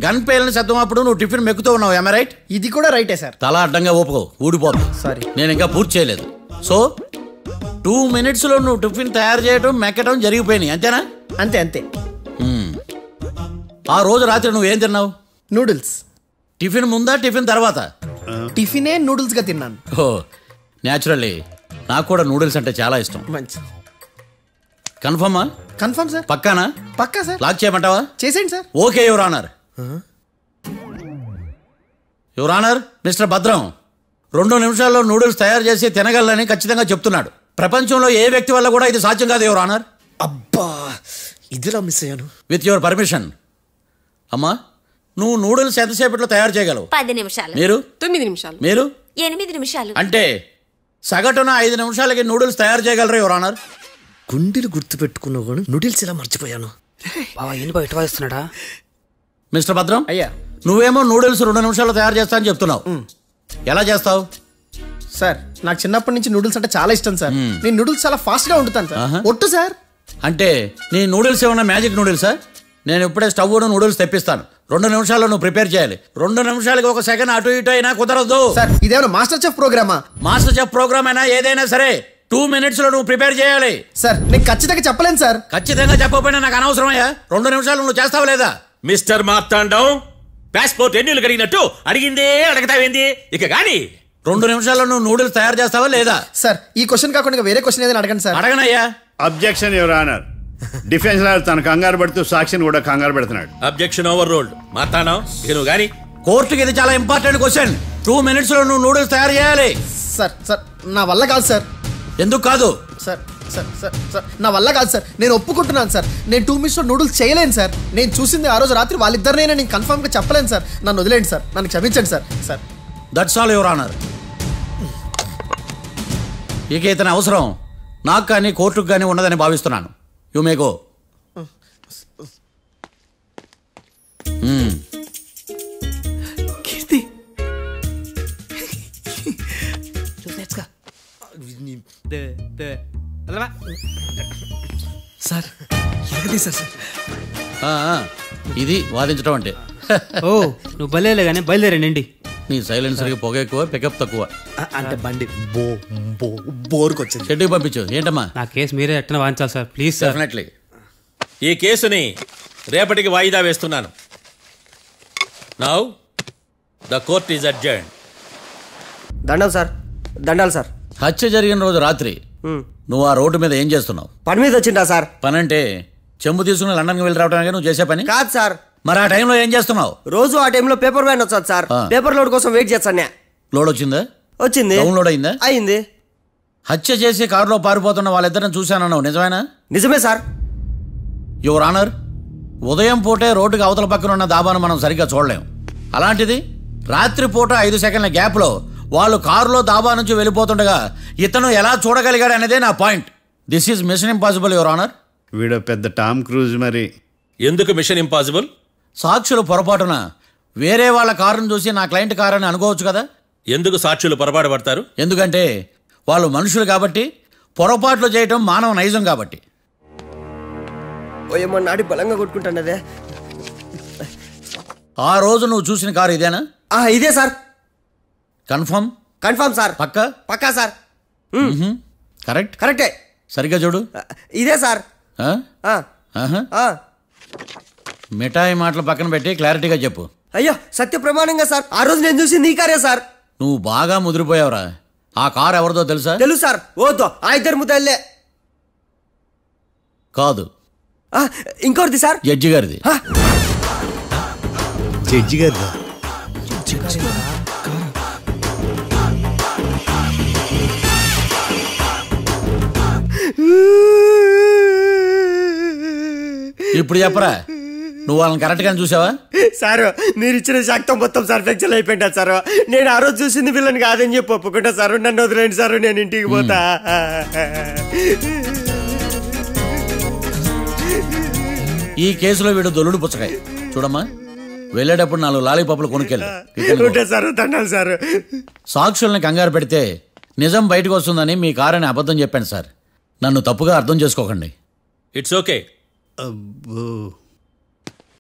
Speaker 2: Gun పేలిన శబ్దం అప్పుడు నువ్వు టిఫిన్ మెక్కుతూ ఉన్నావు. am I right?
Speaker 7: ఇది కూడా రైటే సార్.
Speaker 2: తల అడ్డంగా ఊపుకో, ఊడిపోదు.
Speaker 7: సారీ,
Speaker 2: నేను ఇంకా పూర్తి చేయలేదు. సో 2 minutes లో నువ్వు టిఫిన్ తయారు చేయడం, మెక్కడం జరిగిపోయినాయి, అంతేనా?
Speaker 7: అంతే అంతే.
Speaker 2: ఆ రోజు రాత్రి నువ్వేం తిన్నావు?
Speaker 7: నూడిల్స్.
Speaker 2: టిఫిన్ ముందా టిఫిన్ తర్వాత?
Speaker 7: టిఫినే నూడిల్స్ గా తిన్నాను.
Speaker 2: ఓ న్యాచురల్లీ నాకు కూడా నూడిల్స్ అంటే చాలా ఇష్టం.
Speaker 7: మంచి.
Speaker 2: కన్ఫర్మా?
Speaker 7: Confirm sir.
Speaker 2: పక్కానా?
Speaker 7: పక్కా సార్.
Speaker 2: లాక్ చేయమంటావా?
Speaker 7: చేసేయండి సార్.
Speaker 2: Okay your honour. Your honour, mister Bhadram 2 నిమిషాల్లో నూడిల్స్ తయారు చేసి తినగలని ఖచ్చితంగా చెప్తున్నాడు. ప్రపంచంలో ఏ వ్యక్తి వల్ల కూడా ఇది సాధ్యం కాదు యువర్ ఆనర్.
Speaker 3: అబ్బా, ఇదిలా మిస్ అయ్యాను.
Speaker 2: With your permission. అమ్మా, నువ్వు నూడిల్స్ ఎంతసేపట్లో తయారు చేయగలవు?
Speaker 4: 10 నిమిషాలు.
Speaker 2: మీరు?
Speaker 4: 9 నిమిషాలు.
Speaker 2: మీరు?
Speaker 4: 8 నిమిషాలు.
Speaker 2: అంటే సగటున 5 నిమిషాలకి నూడిల్స్ తయారు చేయగలరు యువర్ ఆనర్.
Speaker 3: గుండెలు గుర్తు పెట్టుకున్నావు కానీ నూడిల్స్ ఇలా మర్చిపోయాను.
Speaker 2: మిస్టర్ భద్రం,
Speaker 7: అయ్యా,
Speaker 2: నువ్వేమో నూడిల్స్ 2 నిమిషాల్లో తయారు చేస్తా అని చెప్తున్నావు. ఎలా చేస్తావు?
Speaker 7: సార్ నాకు చిన్నప్పటి నుంచి నూడిల్స్ అంటే చాలా ఇష్టం సార్. నేను నూడిల్స్ చాలా ఫాస్ట్ గా వండుతాను సార్. ఒట్టు సార్.
Speaker 2: అంటే నీ నూడిల్స్ ఏమన్నా మ్యాజిక్ నూడిల్సా? నేను ఇప్పుడే స్టవ్ నూడిల్స్ తెప్పిస్తాను. 2 నిమిషాల్లో నువ్వు ప్రిపేర్ చేయాలి. 2 నిమిషాలకి 1 సెకండ్ అటు ఇటు అయినా కుదరదు
Speaker 7: సార్. ఇదేమైనా మాస్టర్ చెఫ్ ప్రోగ్రామా?
Speaker 2: మాస్టర్ చెఫ్ ప్రోగ్రామ్ అయినా ఏదైనా సరే 2 minutes లో నువ్వు ప్రిపేర్ చేయాలి.
Speaker 7: సార్ నేను ఖచ్చితంగా చెప్పలేను సార్.
Speaker 2: ఖచ్చితంగా చెప్పకపోయినా నాకు అనవసరమయ్యా. 2 నిమిషాలు నువ్వు చేస్తావు లేదా?
Speaker 8: మిస్టర్ మార్తాండం, పాస్పోర్ట్ ఎన్నిళ్ళు కడిగినట్టు అడిగిందే అడగతావేంది? ఇక గాని
Speaker 2: 2 నిమిషాల్లో నువ్వు నూడిల్స్ తయారు చేస్తావా లేదా?
Speaker 3: సార్ ఈ క్వశ్చన్ కాకుండా వేరే క్వశ్చన్ ఏదైనా అడగండి సార్.
Speaker 2: అడగనయ్యా.
Speaker 6: Objection your honour. Defence lawyer తన కంగారు పడుతూ సాక్షిని కూడా కంగారు పెడుతున్నాడు.
Speaker 8: Objection over ruled. మార్తాండం, ఇక నువ్వు గాని.
Speaker 2: కోర్టుకి ఇది చాలా ఇంపార్టెంట్ క్వశ్చన్. 2 మినిట్స్ లో నువ్వు నూడిల్స్ తయారు చేయాలి.
Speaker 3: సార్ సార్ నా వల్ల కాదు సార్.
Speaker 2: ఎందుకు కాదు?
Speaker 3: సార్ సార్ సార్ సార్ నా వల్ల కాదు సార్. నేను ఒప్పుకుంటున్నాను సార్. నేను 2 మినిట్స్లో నూడిల్స్ చేయలేను సార్. నేను చూసింది ఆ రోజు రాత్రి వాళ్ళిద్దరినైనా నేను కన్ఫర్మ్గా చెప్పలేను సార్. నన్ను వదిలేండి సార్. నన్ను క్షమించండి sir. Sir
Speaker 2: that's all your honour. ఇక ఇతని అవసరం నాకు కానీ కోర్టుకు కానీ ఉండదని భావిస్తున్నాను. You may go.
Speaker 7: Keerthi sir ఎరగదీశారు సార్.
Speaker 2: ఇది వాదించడం అంటే.
Speaker 5: ఓ నువ్వు బయలుదేరలే కానీ బయలుదేరండి.
Speaker 2: నీ సైలెన్సర్కి పొగ ఎక్కువ, పికప్ తక్కువ.
Speaker 3: అంటే బండి బోర్కి వచ్చింది.
Speaker 2: షెడ్యూల్ పంపించు. ఏంటమ్మా?
Speaker 5: నా కేసు మీరే ఎట్టన వాయించాలి సార్, ప్లీజ్ సార్.
Speaker 2: డెఫినెట్లీ.
Speaker 8: ఈ కేసుని రేపటికి వాయిదా వేస్తున్నాను. Now the court is adjourned.
Speaker 9: దండాలు సార్, దండాలు సార్.
Speaker 2: హత్య జరిగిన రోజు రాత్రి నువ్వు ఆ రోడ్డు మీద ఏం చేస్తున్నావు?
Speaker 9: పని మీద వచ్చిందా సార్?
Speaker 2: పని అంటే చెంబు తీసుకుని లండన్కి వెళ్ళి రావడానికి నువ్వు చేసే పని
Speaker 9: కాదు సార్.
Speaker 2: మరి ఆ టైంలో ఏం చేస్తున్నావు?
Speaker 9: రోజు ఆ టైంలో పేపర్ వ్యాన్ వచ్చాది సార్. పేపర్ లోడ్ కోసం వెయిట్ చేస్తాను.
Speaker 2: లోడ్ వచ్చిందా?
Speaker 9: వచ్చింది.
Speaker 2: డౌన్లోడ్ అయిందా?
Speaker 9: అయింది.
Speaker 2: హత్య చేసి కారులో పారిపోతున్న వాళ్ళిద్దరిని చూశానన్నావు, నిజమేనా?
Speaker 9: నిజమే సార్.
Speaker 2: యువర్ ఆనర్, ఉదయం పూటే రోడ్డుకి అవతల పక్కన ఉన్న దాబాను మనం సరిగ్గా చూడలేం. అలాంటిది రాత్రి పూట 5 సెకండ్ల గ్యాప్లో వాళ్ళు కారులో దాబా నుంచి వెళ్ళిపోతుండగా ఇతను ఎలా చూడగలిగాడు అనేదే నా point. This is mission impossible your honour.
Speaker 6: వీడు పెద్ద టామ్ క్రూజ్. మరి
Speaker 8: ఎందుకు మిషన్ ఇంపాసిబుల్?
Speaker 2: సాక్షులు పొరపాటున వేరే వాళ్ళ కారును చూసి నా క్లయింట్ కారు అని అనుకోవచ్చు కదా.
Speaker 8: ఎందుకు సాక్షులు పొరపాటు పడతారు?
Speaker 2: ఎందుకంటే వాళ్ళు మనుషులు కాబట్టి, పొరపాట్లు చేయటం మానవ నైజం కాబట్టి.
Speaker 9: ఏమో నాడి బలంగా కొట్టుకుంటానదే.
Speaker 2: ఆ రోజు నువ్వు చూసిన కారు ఇదేనా?
Speaker 9: ఇదే సార్.
Speaker 2: కన్ఫర్మ్?
Speaker 9: Confirm sir.
Speaker 2: పక్కా?
Speaker 9: పక్కా సార్.
Speaker 2: కరెక్ట్?
Speaker 9: కరెక్టే.
Speaker 2: సరిగ్గా చూడు.
Speaker 9: ఇదే సార్.
Speaker 2: మిఠాయి మాటలు పక్కన పెట్టి క్లారిటీగా చెప్పు.
Speaker 9: అయ్యో సత్య ప్రమాణంగా సార్, ఆ రోజు నేను చూసింది ఈ కారే సార్.
Speaker 2: నువ్వు బాగా ముదిరిపోయావురా. ఆ కారు ఎవరిదో తెలుసా?
Speaker 9: తెలుసు సార్. ఓతో ఆ ఇద్దరు ముద్దల్లే.
Speaker 2: కాదు,
Speaker 9: ఇంకోటిది సార్.
Speaker 2: జడ్జి గారిది.
Speaker 3: జడ్జి గారిదా?
Speaker 2: ఇప్పుడు చెప్పరా, నువ్వు వాళ్ళని కరెక్ట్ గానే చూసావా?
Speaker 9: సార్ మీరు ఇచ్చిన శాక్తం మొత్తం సార్ ఫ్రాక్చర్ అయిపోయింటా సార్. నేను ఆ రోజు చూసింది వీళ్ళని కాదని చెప్పి ఒప్పుకుంటా సార్. నన్ను వదిలేండి సార్, నేను ఇంటికి పోతా.
Speaker 2: ఈ కేసులో వీడు దొల్లుడు పుచ్చకాయ. చూడమ్మా, వెళ్ళేటప్పుడు 4 లాలీపాపులు కొనుక్కెళ్ళు.
Speaker 9: Sir దండాలి sir.
Speaker 2: సాక్షుల్ని కంగారు పెడితే నిజం బయటకు వస్తుందని మీ కారని అబద్ధం చెప్పాను సార్. నన్ను తప్పుగా అర్థం చేసుకోకండి.
Speaker 8: It's okay.
Speaker 6: అబ్బో.